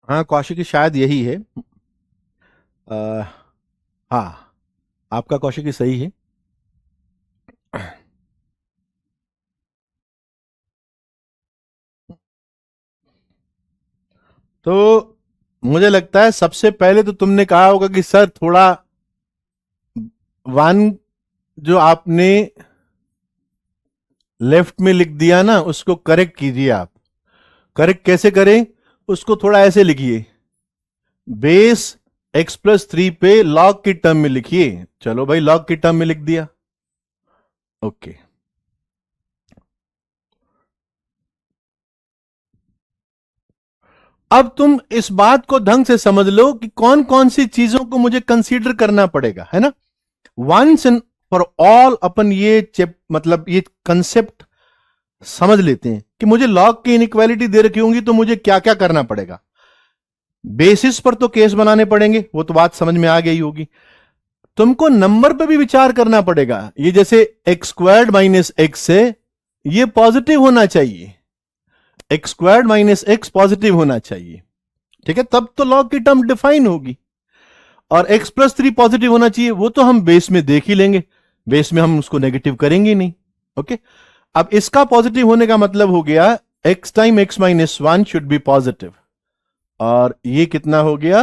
हाँ कौशिक शायद यही है। आ, हाँ आपका कौशिक सही है। तो मुझे लगता है सबसे पहले तो तुमने कहा होगा कि सर थोड़ा वन जो आपने लेफ्ट में लिख दिया ना उसको करेक्ट कीजिए आप। करेक्ट कैसे करें? उसको थोड़ा ऐसे लिखिए, बेस x+3 पे लॉग की टर्म में लिखिए। चलो भाई लॉग की टर्म में लिख दिया, ओके। अब तुम इस बात को ढंग से समझ लो कि कौन कौन सी चीजों को मुझे कंसीडर करना पड़ेगा, है ना। वंस एंड फॉर ऑल अपन ये मतलब ये कंसेप्ट समझ लेते हैं कि मुझे लॉग की इनइक्वालिटी दे रखी होंगी तो मुझे क्या क्या करना पड़ेगा। बेसिस पर तो केस बनाने पड़ेंगे, वो तो बात समझ में आ गई होगी। तुमको नंबर पर भी विचार करना पड़ेगा। ये जैसे x² - x है, ये पॉजिटिव होना चाहिए, x² - x पॉजिटिव होना चाहिए, ठीक है, तब तो लॉग की टर्म डिफाइन होगी। और x+3 पॉजिटिव होना चाहिए, वो तो हम बेस में देख ही लेंगे, बेस में हम उसको नेगेटिव करेंगे नहीं, ओके। अब इसका पॉजिटिव होने का मतलब हो गया x time x - 1 should be positive, और ये कितना हो गया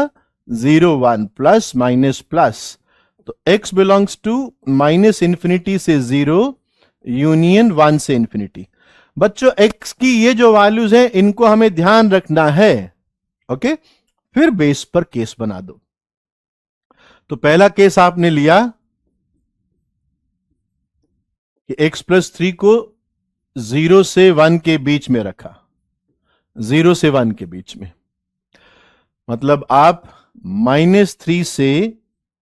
0 1 प्लस माइनस प्लस, तो x बिलोंग्स टू -∞ से 0 यूनियन 1 से इंफिनिटी। बच्चों x की ये जो वैल्यूज हैं इनको हमें ध्यान रखना है, ओके। फिर बेस पर केस बना दो। तो पहला केस आपने लिया कि x+3 को 0 से 1 के बीच में रखा, 0 से 1 के बीच में, मतलब आप -3 से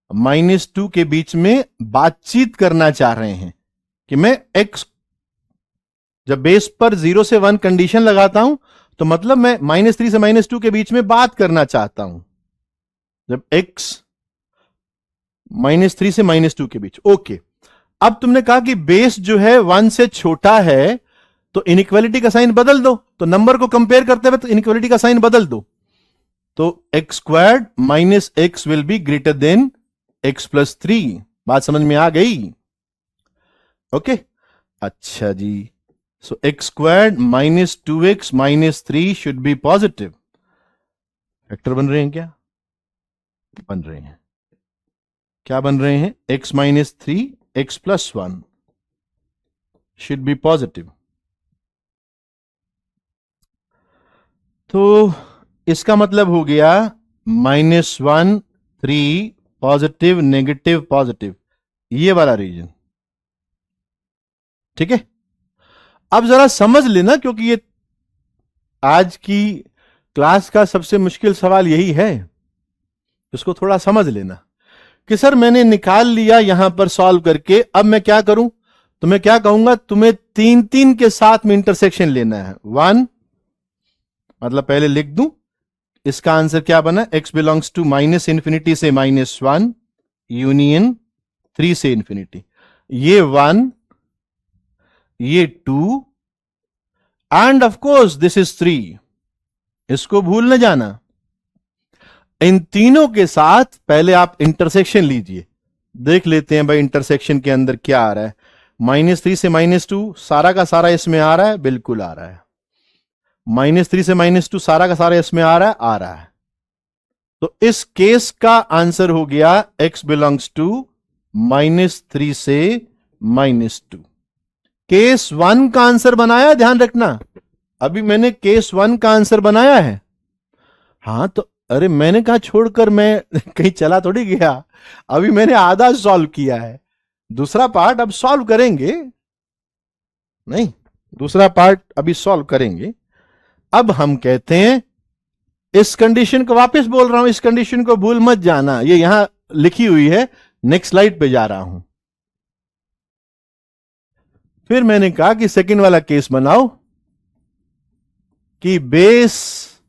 -2 के बीच में बातचीत करना चाह रहे हैं कि मैं x, जब बेस पर 0 से 1 कंडीशन लगाता हूं तो मतलब मैं -3 से -2 के बीच में बात करना चाहता हूं, जब x -3 से -2 के बीच, ओके। अब तुमने कहा कि बेस जो है 1 से छोटा है तो इनइक्वालिटी का साइन बदल दो, तो नंबर को कंपेयर करते हुए तो इनइक्वालिटी का साइन बदल दो, तो x² - x will be greater than x+3। बात समझ में आ गई, ओके। अच्छा जी, सो x² - 2x - 3 should be positive. Factor बन रहे हैं क्या? बन रहे हैं। क्या बन रहे हैं? x - 3 x+1 should be positive. तो इसका मतलब हो गया -1 3 पॉजिटिव नेगेटिव पॉजिटिव, ये वाला रीजन, ठीक है। अब जरा समझ लेना, क्योंकि ये आज की क्लास का सबसे मुश्किल सवाल यही है, इसको थोड़ा समझ लेना कि सर मैंने निकाल लिया यहां पर सॉल्व करके, अब मैं क्या करूं? तो मैं क्या कहूंगा, तुम्हें 3 के साथ में इंटरसेक्शन लेना है। 1 मतलब पहले लिख दूं, इसका आंसर क्या बना, x बिलोंग्स टू -∞ से -1 यूनियन 3 से इंफिनिटी, ये 1 ये 2 end of course this is 3, इसको भूल न जाना। इन तीनों के साथ पहले आप इंटरसेक्शन लीजिए, देख लेते हैं भाई इंटरसेक्शन के अंदर क्या आ रहा है। -3 से -2 सारा का सारा इसमें आ रहा है, बिल्कुल आ रहा है। -3 से -2 सारा का सारा इसमें आ रहा है, आ रहा है। तो इस केस का आंसर हो गया x बिलोंग्स टू -3 से -2। केस 1 का आंसर बनाया, ध्यान रखना, अभी मैंने केस 1 का आंसर बनाया है। हाँ तो अरे मैंने कहा छोड़कर मैं कहीं चला थोड़ी गया, अभी मैंने आधा सॉल्व किया है, दूसरा पार्ट अब सॉल्व करेंगे, नहीं दूसरा पार्ट अभी सॉल्व करेंगे। अब हम कहते हैं, इस कंडीशन को वापस बोल रहा हूं, इस कंडीशन को भूल मत जाना, ये यहां लिखी हुई है, नेक्स्ट स्लाइड पे जा रहा हूं। फिर मैंने कहा कि सेकंड वाला केस बनाओ कि बेस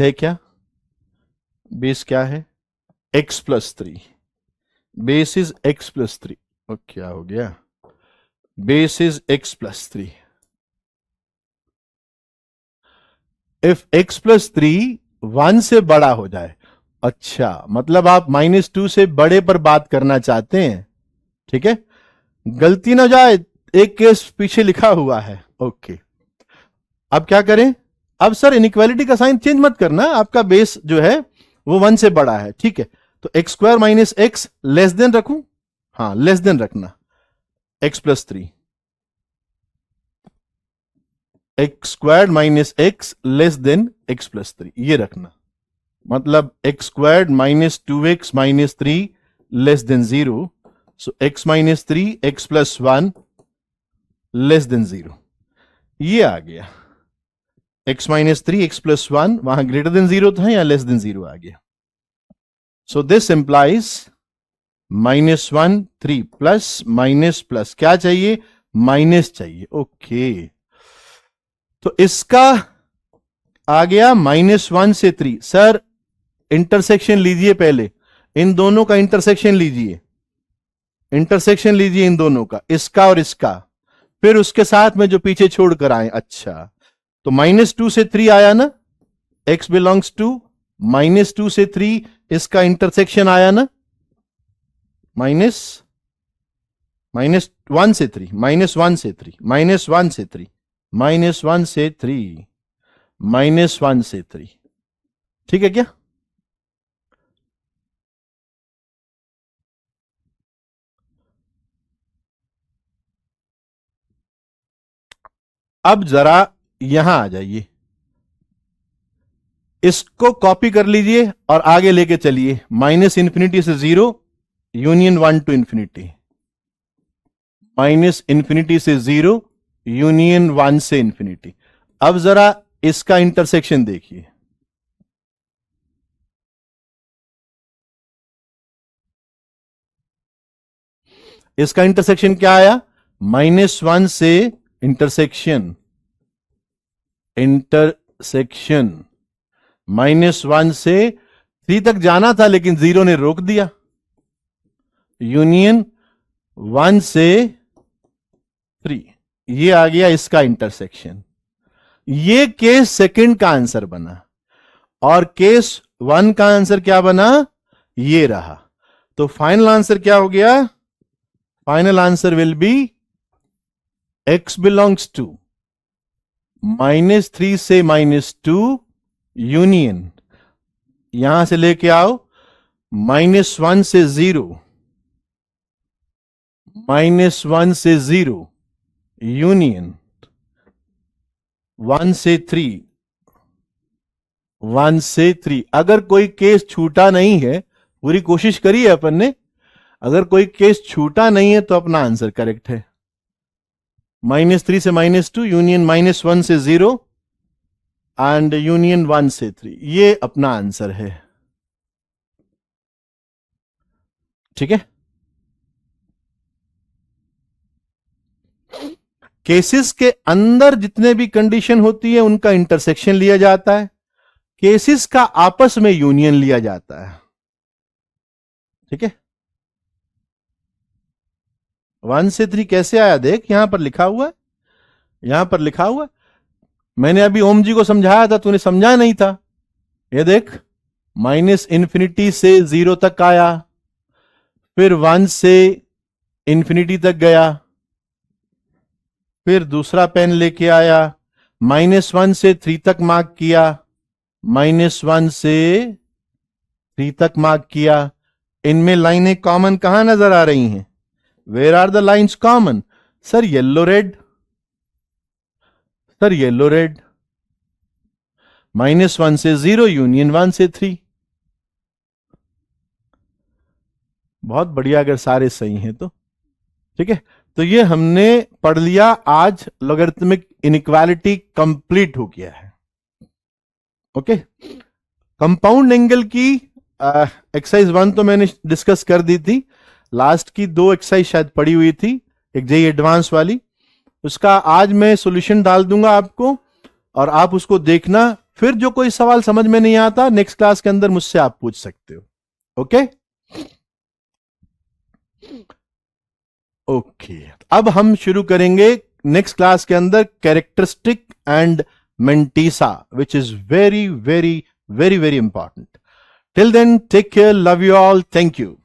है क्या, बेस क्या है, x+3, बेस इज x+3। और क्या हो गया, base is x+3। If x+3 1 से बड़ा हो जाए, अच्छा मतलब आप -2 से बड़े पर बात करना चाहते हैं, ठीक है, गलती ना जाए, एक केस पीछे लिखा हुआ है। ओके, अब क्या करें, अब सर इनइक्वालिटी का साइन चेंज मत करना, आपका बेस जो है वो 1 से बड़ा है, ठीक है, तो x² - x लेस देन रखूं, हाँ लेस देन रखना, x+3, x² - x less than x+3 ये रखना, मतलब x² - 2x - 3 लेस देन 0, सो x - 3 x+1 लेस देन 0, ये आ गया। x - 3 x+1 वहां ग्रेटर देन 0 था, या लेस देन 0 आ गया। सो this implies -1 3 plus minus plus क्या चाहिए, माइनस चाहिए। ओके, तो इसका आ गया -1 से 3। सर इंटरसेक्शन लीजिए, पहले इन दोनों का इंटरसेक्शन लीजिए, इंटरसेक्शन लीजिए इन दोनों का, इसका और इसका, फिर उसके साथ में जो पीछे छोड़कर आए। अच्छा, तो -2 से 3 आया ना, x बिलोंग्स टू -2 से 3, इसका इंटरसेक्शन आया ना, -1 से 3, -1 से 3, -1 से 3, -1 से 3, -1 से 3, ठीक है क्या? अब जरा यहां आ जाइए, इसको कॉपी कर लीजिए और आगे लेके चलिए, -∞ से 0 यूनियन 1 to ∞, -∞ से 0 यूनियन 1 से ∞। अब जरा इसका इंटरसेक्शन देखिए, इसका इंटरसेक्शन क्या आया, -1 से इंटरसेक्शन -1 से 3 तक जाना था, लेकिन 0 ने रोक दिया, यूनियन 1 से 3, ये आ गया इसका इंटरसेक्शन। ये केस सेकंड का आंसर बना, और केस 1 का आंसर क्या बना, ये रहा। तो फाइनल आंसर क्या हो गया, final answer will be x belongs to -3 से -2 यूनियन, यहां से लेके आओ -1 से 0, -1 से 0 यूनियन 1 से 3, 1 से 3। अगर कोई केस छूटा नहीं है, पूरी कोशिश करिए अपन ने, अगर कोई केस छूटा नहीं है तो अपना आंसर करेक्ट है। -3 से -2 यूनियन -1 से 0 एंड यूनियन 1 से 3, ये अपना आंसर है, ठीक है। केसेस के अंदर जितने भी कंडीशन होती है उनका इंटरसेक्शन लिया जाता है, केसेस का आपस में यूनियन लिया जाता है, ठीक है। 1 से 3 कैसे आया, देख यहां पर लिखा हुआ है, यहां पर लिखा हुआ है। मैंने अभी ओम जी को समझाया था, तूने समझा नहीं था, ये देख -∞ से 0 तक आया, फिर 1 से ∞ तक गया, फिर दूसरा पेन लेके आया, -1 से 3 तक मार्क किया, -1 से 3 तक मार्क किया। इनमें लाइनें कॉमन कहां नजर आ रही हैं, where are the lines common, sir yellow red, sir yellow red, -1 से 0 यूनियन 1 से 3, बहुत बढ़िया, अगर सारे सही हैं तो, ठीक है। तो ये हमने पढ़ लिया आज, लॉगरिथमिक इनइक्वालिटी कंप्लीट हो गया है। ओके, कंपाउंड एंगल की एक्सरसाइज 1 तो मैंने डिस्कस कर दी थी, लास्ट की 2 एक्सरसाइज शायद पड़ी हुई थी, एक जेई एडवांस वाली, उसका आज मैं सॉल्यूशन डाल दूंगा आपको और आप उसको देखना, फिर जो कोई सवाल समझ में नहीं आता नेक्स्ट क्लास के अंदर मुझसे आप पूछ सकते हो। ओके ओके, अब हम शुरू करेंगे नेक्स्ट क्लास के अंदर characteristic and mantissa, which is very very very very important. Till then take care, love you all, thank you.